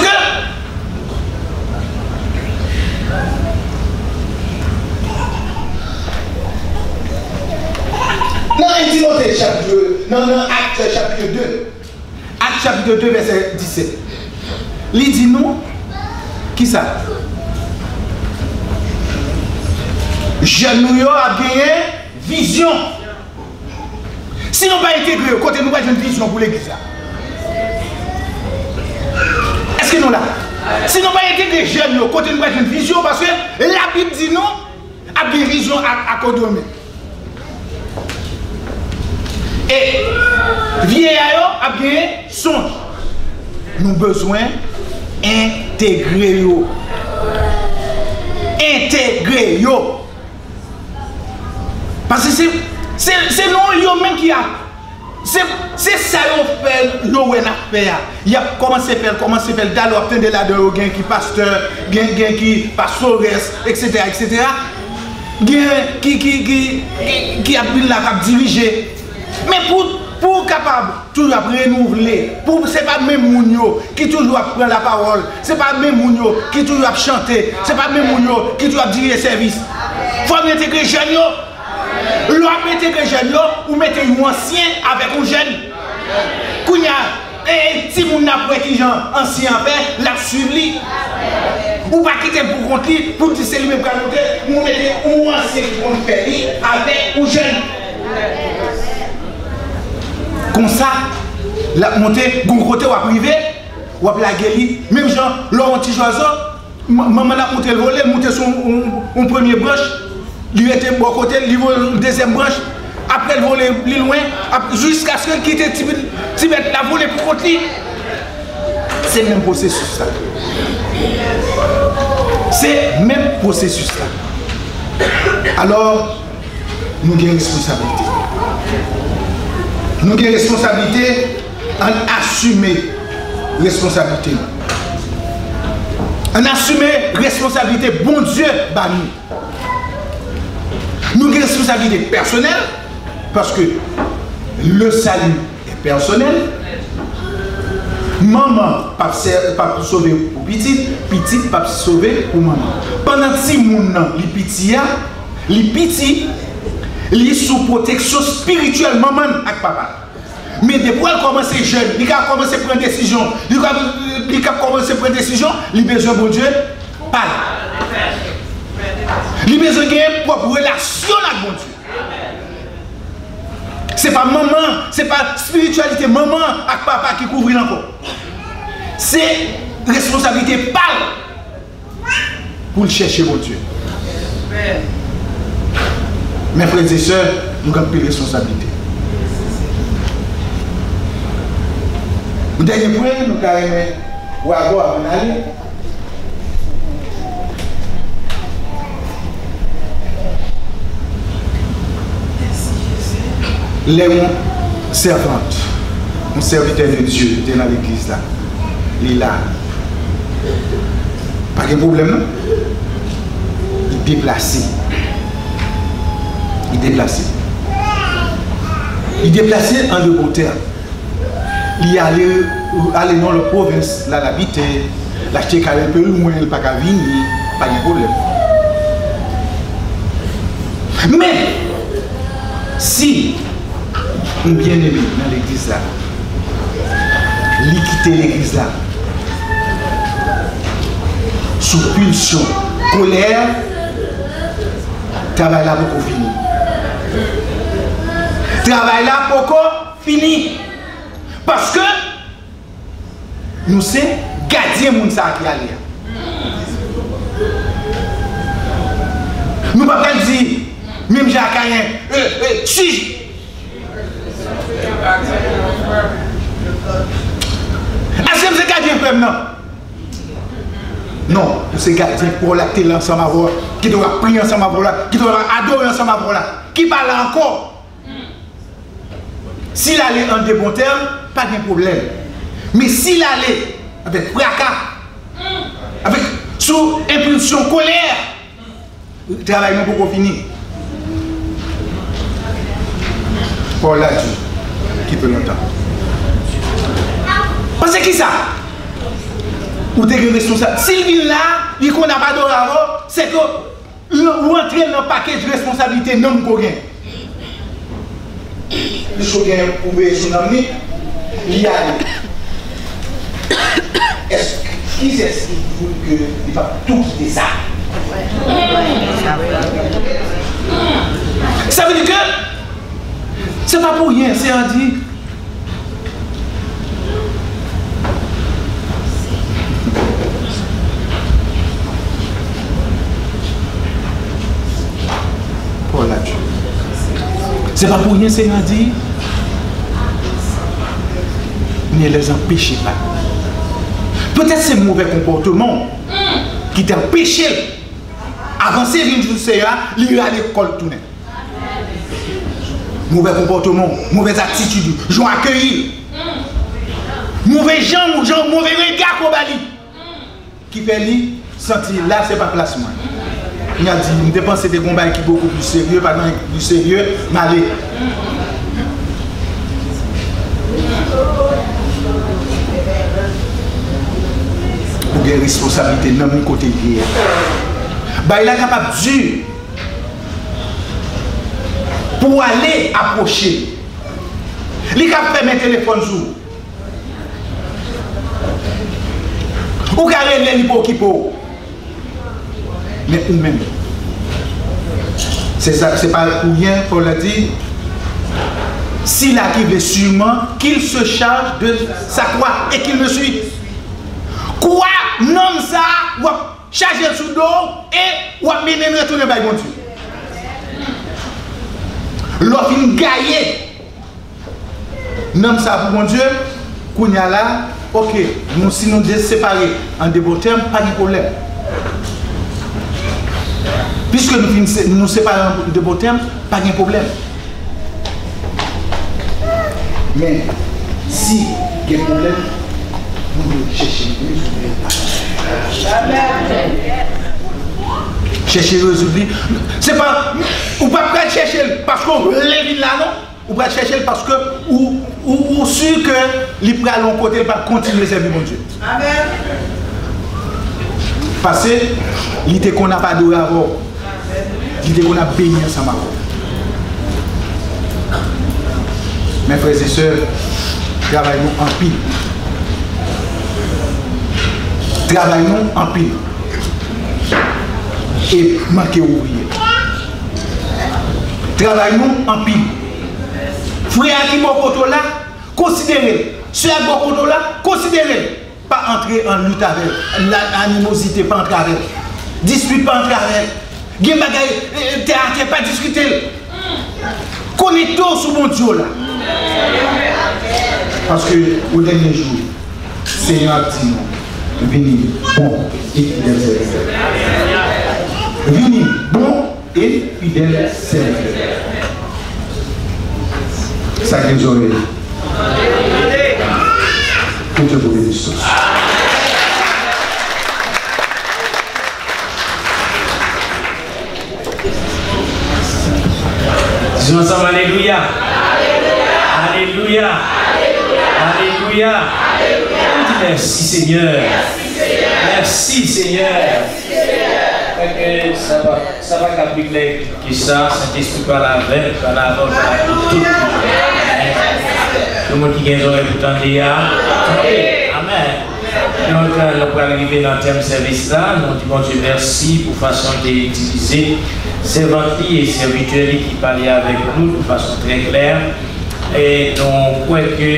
Speaker 9: dans Timothée chapitre 2, dans Actes chapitre 2, Actes chapitre 2 verset 17, il dit nous, qui ça? Jeune a gagné vision. Si nous pas intégré, côté nous pas une vision pour l'église. Est-ce que nous là? Si nous pas intégrer les jeunes, côté nous une vision, parce que la Bible dit non, à une vision à côté de nous. Et vieillard a bien songe. Nous avons besoin d'intégrer. Intégrer. Parce que c'est nous même qui a. C'est ça qu'on fait, nous faire. Il y a commencé à faire, d'aller obtenir là de gens qui pasteur, qui pasteur, etc. Qui a pris la cap diriger. Mais pour capable toujours renouveler, c'est pas même Mounio qui toujours prend la parole, c'est pas même Mounio qui toujours chanter, c'est pas même Mounio qui toujours diriger service. Il faut intégrer les jeunes. L'on intégrer les jeunes ou mettez un ancien avec un jeune. Kounya, si vous n'avez pas qui gens ancien fait, la suivre. Ou pas quitter pour compte pour dire c'est lui-même qui a noté, vous mettez un ancien qui compte faire avec un jeune. Comme ça, la montée, gon côté ou à privé, ou à la guéli, même gens, leur petit oiseau, maman a monté le volet, monté son premier branche, lui était bon côté, lui une deuxième branche, après le volet plus loin, jusqu'à ce qu'il quitte Tibet la volet pour contre lui. C'est le même processus là. C'est le même processus là. Alors, nous avons une responsabilité. Nous avons une responsabilité en assumer responsabilité. En assumer responsabilité, bon Dieu, bah nous. Nous avons une responsabilité personnelle, parce que le salut est personnel. Maman pas sauver pour petit, petit pas sauver pour maman. Pendant 6 mois, les petits, ils sont sous protection spirituelle, maman avec papa. Mais depuis qu'elle commence jeune, il a commencé à prendre des décisions, il a commencé à prendre des décisions, il a besoin de bon Dieu, pas. Il a besoin de une propre relation avec bon Dieu. Ce n'est pas maman, ce n'est pas spiritualité, maman avec papa qui couvre encore. C'est responsabilité pas pour le chercher mon Dieu. Mes frères et sœurs, nous avons pris responsabilité. Le dernier point, nous avons avant d'aller. Les servantes, mon serviteur de Dieu, était dans l'église là. Il est là. Pas de problème, non? Il est déplacé. Il est déplacé. Il est déplacé en de bon terme. Il est allé dans la province, là, l'habiter, l'acheter un peu loin, il n'a pas qu'à venir, pas de problème. Mais, si on bien aimé dans l'église là, il quitte l'église là, sous pulsion, colère, travail là pour fini. Travail là pour fini. Parce que nous sommes gardiens de ça qui allait. Nous ne pouvons pas dire, même Jacques, si. Est-ce que vous êtes gardien frère? Non. Non, vous êtes gardien pour la télé ensemble à vous, qui doit prier ensemble à vous, qui doit adorer ensemble à vous, qui parle encore. S'il allait en de bons termes, pas de problème. Mais s'il allait avec fracas, avec sous impulsion, colère, le travail n'est pas fini. Paul l'a dit, qui peut longtemps. Parce que qui ça? Ou t'es responsable. S'il vient là, il qu'on n'a pas d'oraro, c'est que vous entrez dans un paquet de responsabilités non pour rien. Le chauffeur pouvait son ami, il y a. Est-ce qui est-ce qui veut qu'il va tout quitter ça? Ça veut dire que c'est pas pour rien, c'est un dit. C'est pas pour rien, Seigneur dit. Ne les empêchez pas. Peut-être c'est mauvais comportement qui t'empêche avancer une journée, Seigneur, il à l'école tout net. Mauvais comportement, mauvaise attitude, j'en accueillir. Mauvais gens, mauvais regard qu'on va dire. Qui fait lui sentir là, c'est pas place moi. Il a dit, je dépense des combats qui sont beaucoup plus sérieux, pas plus sérieux, mais allez. Pour des responsabilités, dans mon côté lié. Bah, il est capable de pour aller approcher. Il est capable de faire mes téléphones sur. Ou carré les lipo. Mais ou même. C'est ça, c'est pas pour rien pour le dire. S'il arrive sûrement qu'il se charge de sa croix et qu'il me suit. Quoi non ça, ou charger sous dos et ou mener retourner par mon Dieu. L'offre une gaillée. Non ça pour mon Dieu, qu'on y a là, ok, nous si nous séparés en des bons termes, pas de problème. Puisque nous séparons de bons termes, pas de problème. Mais si il y a un problème, nous devons chercher chercher résoudre. C'est pas, ou pas prêt chercher parce qu'on lève là non, ou pas chercher parce que ou sûr que les prêts à l'autre côté va continuer à servir mon Dieu. Amen. Parce que l'idée qu'on n'a pas adoré avant, l'idée qu'on a béni ensemble. Mes frères et sœurs, travaillons en pile. Travaillons en pile. Et manquez ouvrier. Travaillons en pile. Frère qui m'ont là, considérez. Ceux qui m'ont là, considérez. Pas entrer en lutte avec. L'animosité, pas entrer avec. Dispute, pas entrer avec. Gen bagay, théâtre, pas discuter. Connectons sur mon Dieu là. Parce que au dernier jour, Seigneur dit non. Venez bon et fidèle serviteur. Venez bon et fidèle serviteur. Ça que vous aurez. Que Dieu vous bénisse tous.
Speaker 1: Disons ensemble alléluia. Alléluia. Alléluia. Merci Seigneur. Merci Seigneur. Ça va qu'appliquer que ça, Saint-Esprit par la veine, par la voix, par tout. Tout le monde qui gagne l'oreille pour tendre. Amen. Donc, nous allons arriver dans le thème service là. Nous disons Dieu merci pour façon d'utiliser servantes et serviteurs qui parlaient avec nous de façon très claire. Et donc, quoi que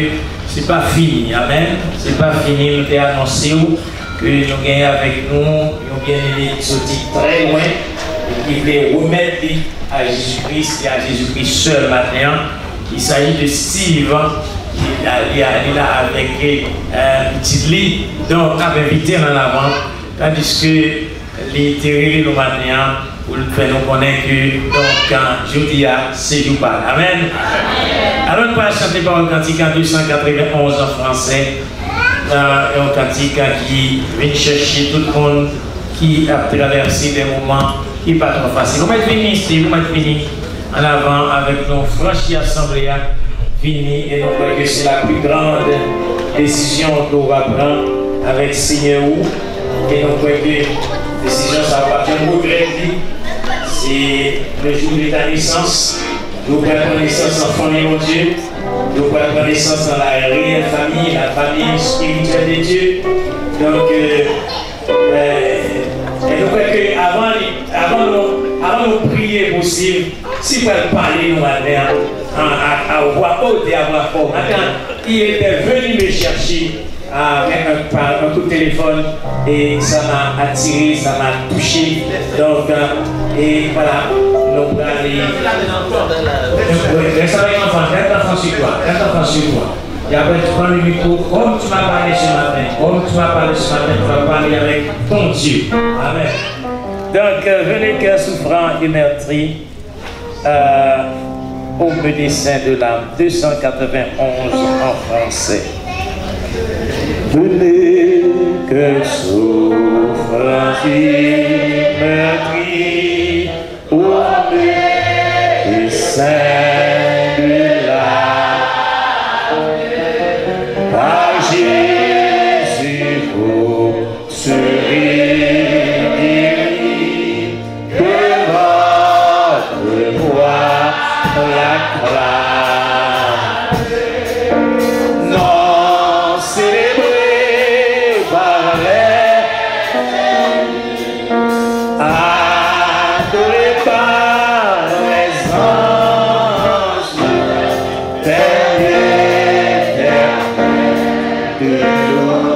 Speaker 1: ce n'est pas fini. Amen. Ce n'est pas fini. Nous avons annoncé que nous gagnons avec nous, nous gagnons sorti très loin et qui voulait remettre à Jésus-Christ et à Jésus-Christ seul maintenant. Il s'agit de Steve. Il est là avec un petit lit, donc on a invité en avant, tandis que les terres nous matin pour le faire nous connaître que donc je dis à c'est du pas. Amen. Alors nous allons chanter par un cantique en 291 en français, un cantique qui vient chercher tout le monde qui a traversé des moments qui ne sont pas trop faciles. Vous m'êtes fini ici, vous m'êtes fini en avant avec nos franchis assemblées. Fini et nous croyons que c'est la plus grande décision qu'on va prendre avec Seigneur. Et nous croyons que la décision, ça va pas un regret. C'est le jour de ta naissance. Nous prenons naissance en famille, mon Dieu. Nous prenons naissance dans la réelle famille, la famille spirituelle de Dieu. Donc, et nous croyons qu'avant de prier possible, si vous pouvez parler nous à voix haute et à voix forte. Il était venu me chercher
Speaker 2: par un coup de téléphone et ça m'a attiré, ça m'a touché. Donc, et voilà, nous allons aller. Reste avec l'enfant, reste l'enfant sur toi, reste l'enfant sur toi. Et après, tu prends le micro, comme tu m'as parlé ce matin, tu vas parler avec ton Dieu. Amen. Donc, venez, cœur souffrant et meurtri, au médecin de l'âme, 291 en français. Venez, que souffrant et meurtri, au médecin de l'âme, par Jésus vous serez guéris, que votre voix l'acclame. Non célébré par adoré par les anges, Père éternel de louange.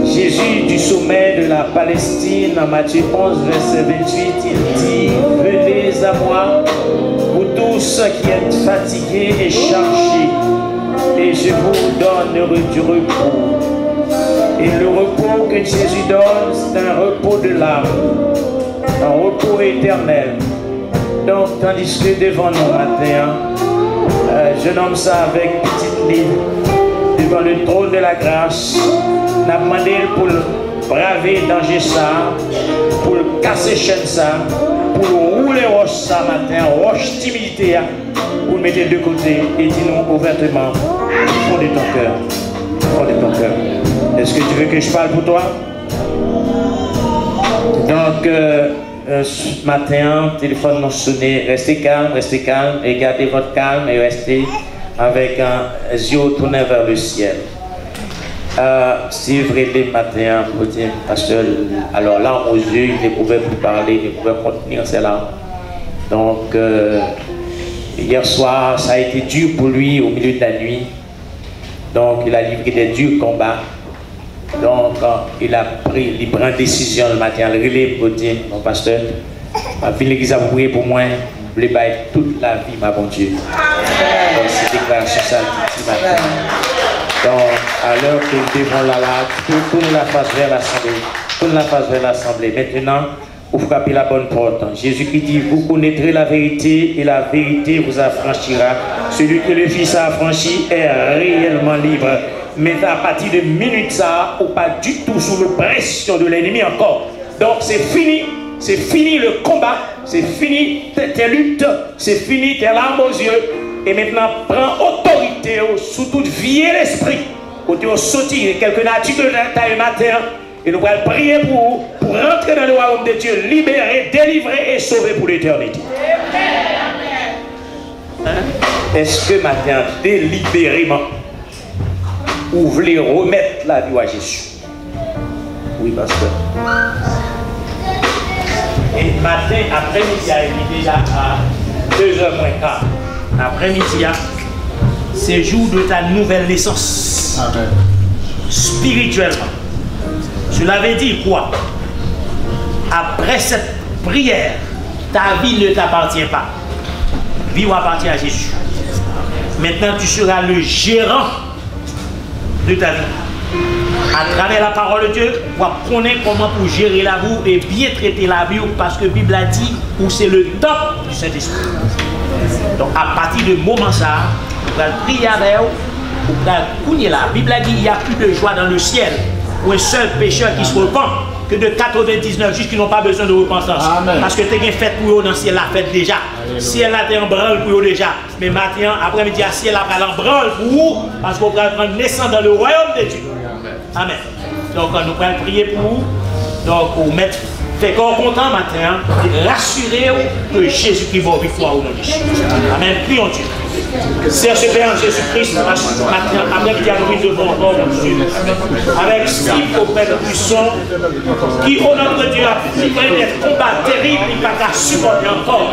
Speaker 10: Jésus du sommet de la Palestine, en Matthieu 11, verset 28, il dit, venez à moi, vous tous qui êtes fatigués et chargés, et je vous donne du repos. Et le repos que Jésus donne, c'est un repos de l'âme, un repos éternel. Donc, tandis que devant nous matin, je nomme ça avec petite ligne, devant le trône de la grâce, n'a demandé pour braver danger ça, pour casser chaîne ça, pour rouler roche ça matin, roche timidité, pour le mettre de côté et dis-nous ouvertement, au fond de ton cœur, au fond de ton cœur. Est-ce que tu veux que je parle pour toi? Donc, ce matin, le téléphone m'a sonné. Restez calme, et gardez votre calme et restez avec un yeux tourné vers le ciel. C'est vrai, les matins, pasteur, alors là, aux yeux, il ne pouvait plus parler, il ne pouvait contenir ses larmes. Donc, hier soir, ça a été dur pour lui au milieu de la nuit. Donc, il a livré des durs combats. Donc, il a pris une décision le matin, il relève pour dire, mon pasteur, ma fille l'église a prié pour moi, je vais bailler toute la vie, ma bon Dieu. Donc, c'est déclaration ça ce matin. Donc, à l'heure que nous devons là, tourne la face vers l'Assemblée. Tourne la face vers l'Assemblée. Maintenant, vous frappez la bonne porte. Jésus-Christ dit, vous connaîtrez la vérité et la vérité vous affranchira. Celui que le Fils a affranchi est réellement libre. Mais à partir de minutes, ça, ou pas du tout sous la pression de l'ennemi encore. Donc, c'est fini le combat, c'est fini tes luttes, c'est fini tes larmes aux yeux. Et maintenant, prends autorité sous toute vie et l'esprit. Pour te sortir quelque nature de ta matin. Et nous allons prier pour rentrer dans le royaume de Dieu, libérer, délivrer et sauver pour l'éternité. Est-ce que maintenant, délibérément, vous voulez remettre la vie à Jésus? Oui, pasteur. Et matin, après-midi, il est déjà à 2h moins quart. Après-midi, c'est jour de ta nouvelle naissance. Amen. Spirituellement. Cela veut dire quoi? Après cette prière, ta vie ne t'appartient pas. Vie appartient à Jésus. Maintenant, tu seras le gérant de ta vie. À travers la parole de Dieu, on va connaître comment pour gérer la vie et bien traiter la vie, parce que la Bible a dit où c'est le top du Saint-Esprit. Donc à partir de moment ça, on va prier avec vous, on va couiller là. La Bible a dit il n'y a plus de joie dans le ciel pour un seul pécheur qui se repent que de 99 justes qui n'ont pas besoin de repentance. Amen. Parce que tu as fait pour eux dans le ciel, la fête déjà. Si elle a été en branle pour eux déjà. Mais maintenant, après-midi, si elle a pas en branle pour vous, parce qu'on va prendre naissance dans le royaume de Dieu. Amen. Donc nous allons prier pour vous. Donc vous mettre fait qu'on content matin et rassurer que Jésus qui va victoire au nom de Jésus. Amen. Prions Dieu. Seigneur Père Jésus-Christ, maintenant, après-midi, nous devons encore Dieu. Avec Steve auprès de puissant, qui au nom de Dieu a fait des combats terribles, il n'a pas supporter encore.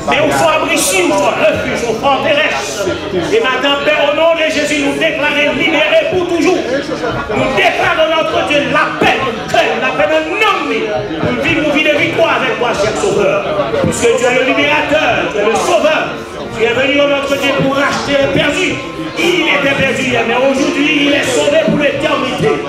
Speaker 10: Mais on soit abri sur, on soit refuge, on forteresse. Et maintenant, Père, au nom de Jésus, nous déclarons libérés pour toujours. Nous déclarons notre Dieu la paix, la paix de homme. Nous vivons une vie de victoire avec toi, cher Sauveur. Puisque tu es le libérateur, tu es le Sauveur. Tu es venu au notre Dieu pour racheter le perdu. Il était perdu hier, mais aujourd'hui, il est sauvé pour l'éternité.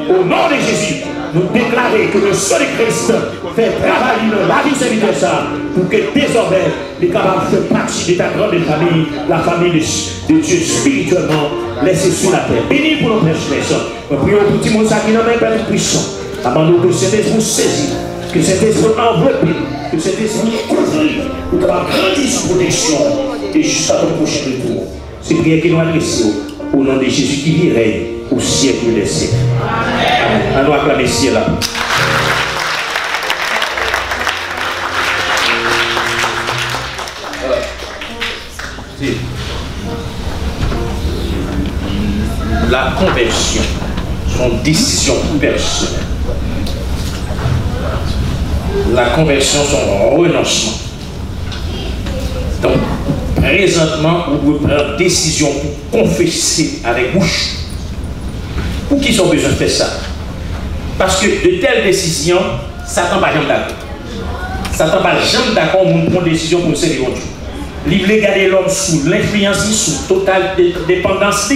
Speaker 10: Au nom de Jésus, nous déclarons que le sang de Christ fait travailler la vie de ça pour que désormais les capables de faire partie de ta grande famille, la famille de Dieu spirituellement laissée sur la terre. Béni pour nos prêches. Nous prions pour tout le monde qui n'a même pas de puissant. Abandonnons que cet esprit saisi, que cet esprit enveloppé, que cet esprit couvri, pour que la grandisse protection et jusqu'à ton prochain retour. C'est prière que nous adressons au nom de Jésus qui vit règne au siècle des siècles. Amen. Allons acclamer ciel là. La conversion, son décision personnelle. La conversion, son renoncement. Donc, présentement, vous pouvez prendre décision pour confesser avec bouche. Pour qui sont besoin de faire ça? Parce que de telles décisions, Satan n'a jamais d'accord. Satan n'a jamais d'accord pour prendre décision pour le Seigneur Dieu. Il veut garder l'homme sous l'influence, sous totale dépendance,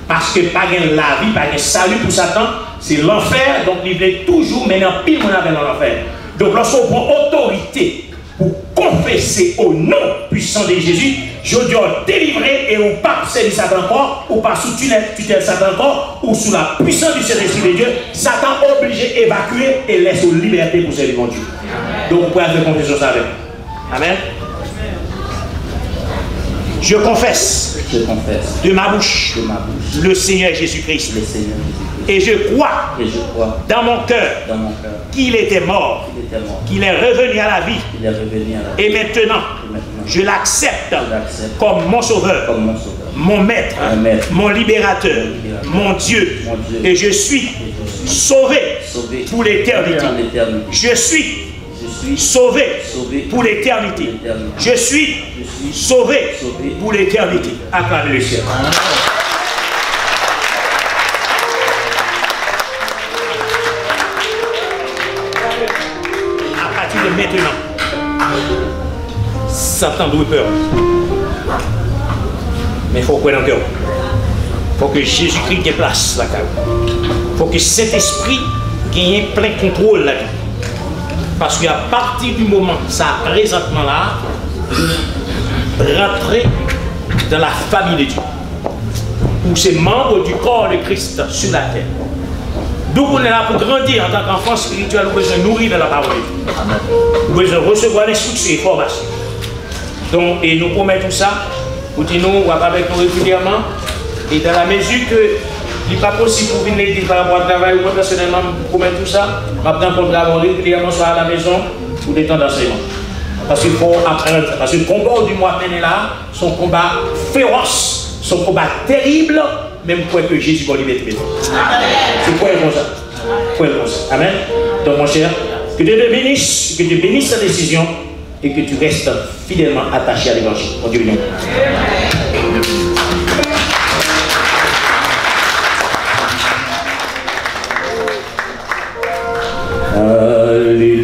Speaker 10: parce que pas de la vie, pas de salut pour Satan, c'est l'enfer, donc il veut toujours mener un pile avec l'enfer. Donc lorsqu'on prend autorité pour confesser au nom puissant de Jésus, je dois délivrer et ou pas servir Satan encore, ou pas sous tutelle Satan encore, ou sous la puissance du Saint-Esprit de Dieu, Satan obligé d'évacuer et laisse aux liberté pour servir mon Dieu. Donc vous pouvez faire confession ça avec. Amen.
Speaker 5: Je confesse de ma bouche le Seigneur Jésus-Christ. Et je crois dans mon cœur qu'il était mort, qu'il est revenu à la vie. Et maintenant, je l'accepte comme mon sauveur, mon maître, mon libérateur, mon Dieu. Et je suis sauvé pour l'éternité. Je suis sauvé pour l'éternité. Je suis sauvé pour l'éternité. Acclamez le ciel. À partir de maintenant, Satan doit peur. Mais il faut croire dans le cœur. Il faut que Jésus-Christ ait place là. Il faut que cet esprit gagne plein contrôle là. Parce qu'à partir du moment, ça présentement là, rentrer dans la famille de Dieu, où c'est membre du corps de Christ sur la terre. D'où on est là pour grandir en tant qu'enfant spirituel, nous besoin de nourrir dans la parole de Dieu. Nous besoin de recevoir l'instruction et formation. Donc, et nous promettons tout ça, pour dire nous, avec nous régulièrement, et dans la mesure que il n'est pas possible pour venir l'église par rapport au travail, moi personnellement, pour mettre tout ça, maintenant qu'on travaille régulièrement soit à la maison pour des temps d'enseignement. Parce qu'il faut apprendre, parce que le combat du mois mené là, son combat féroce, son combat terrible, même pour que Jésus va libérer. C'est pour comme ça. Amen. Donc mon cher, que Dieu te bénisse, que Dieu bénisse ta décision et que tu restes fidèlement attaché à l'évangile. Mon Dieu béni.
Speaker 10: Alléluia.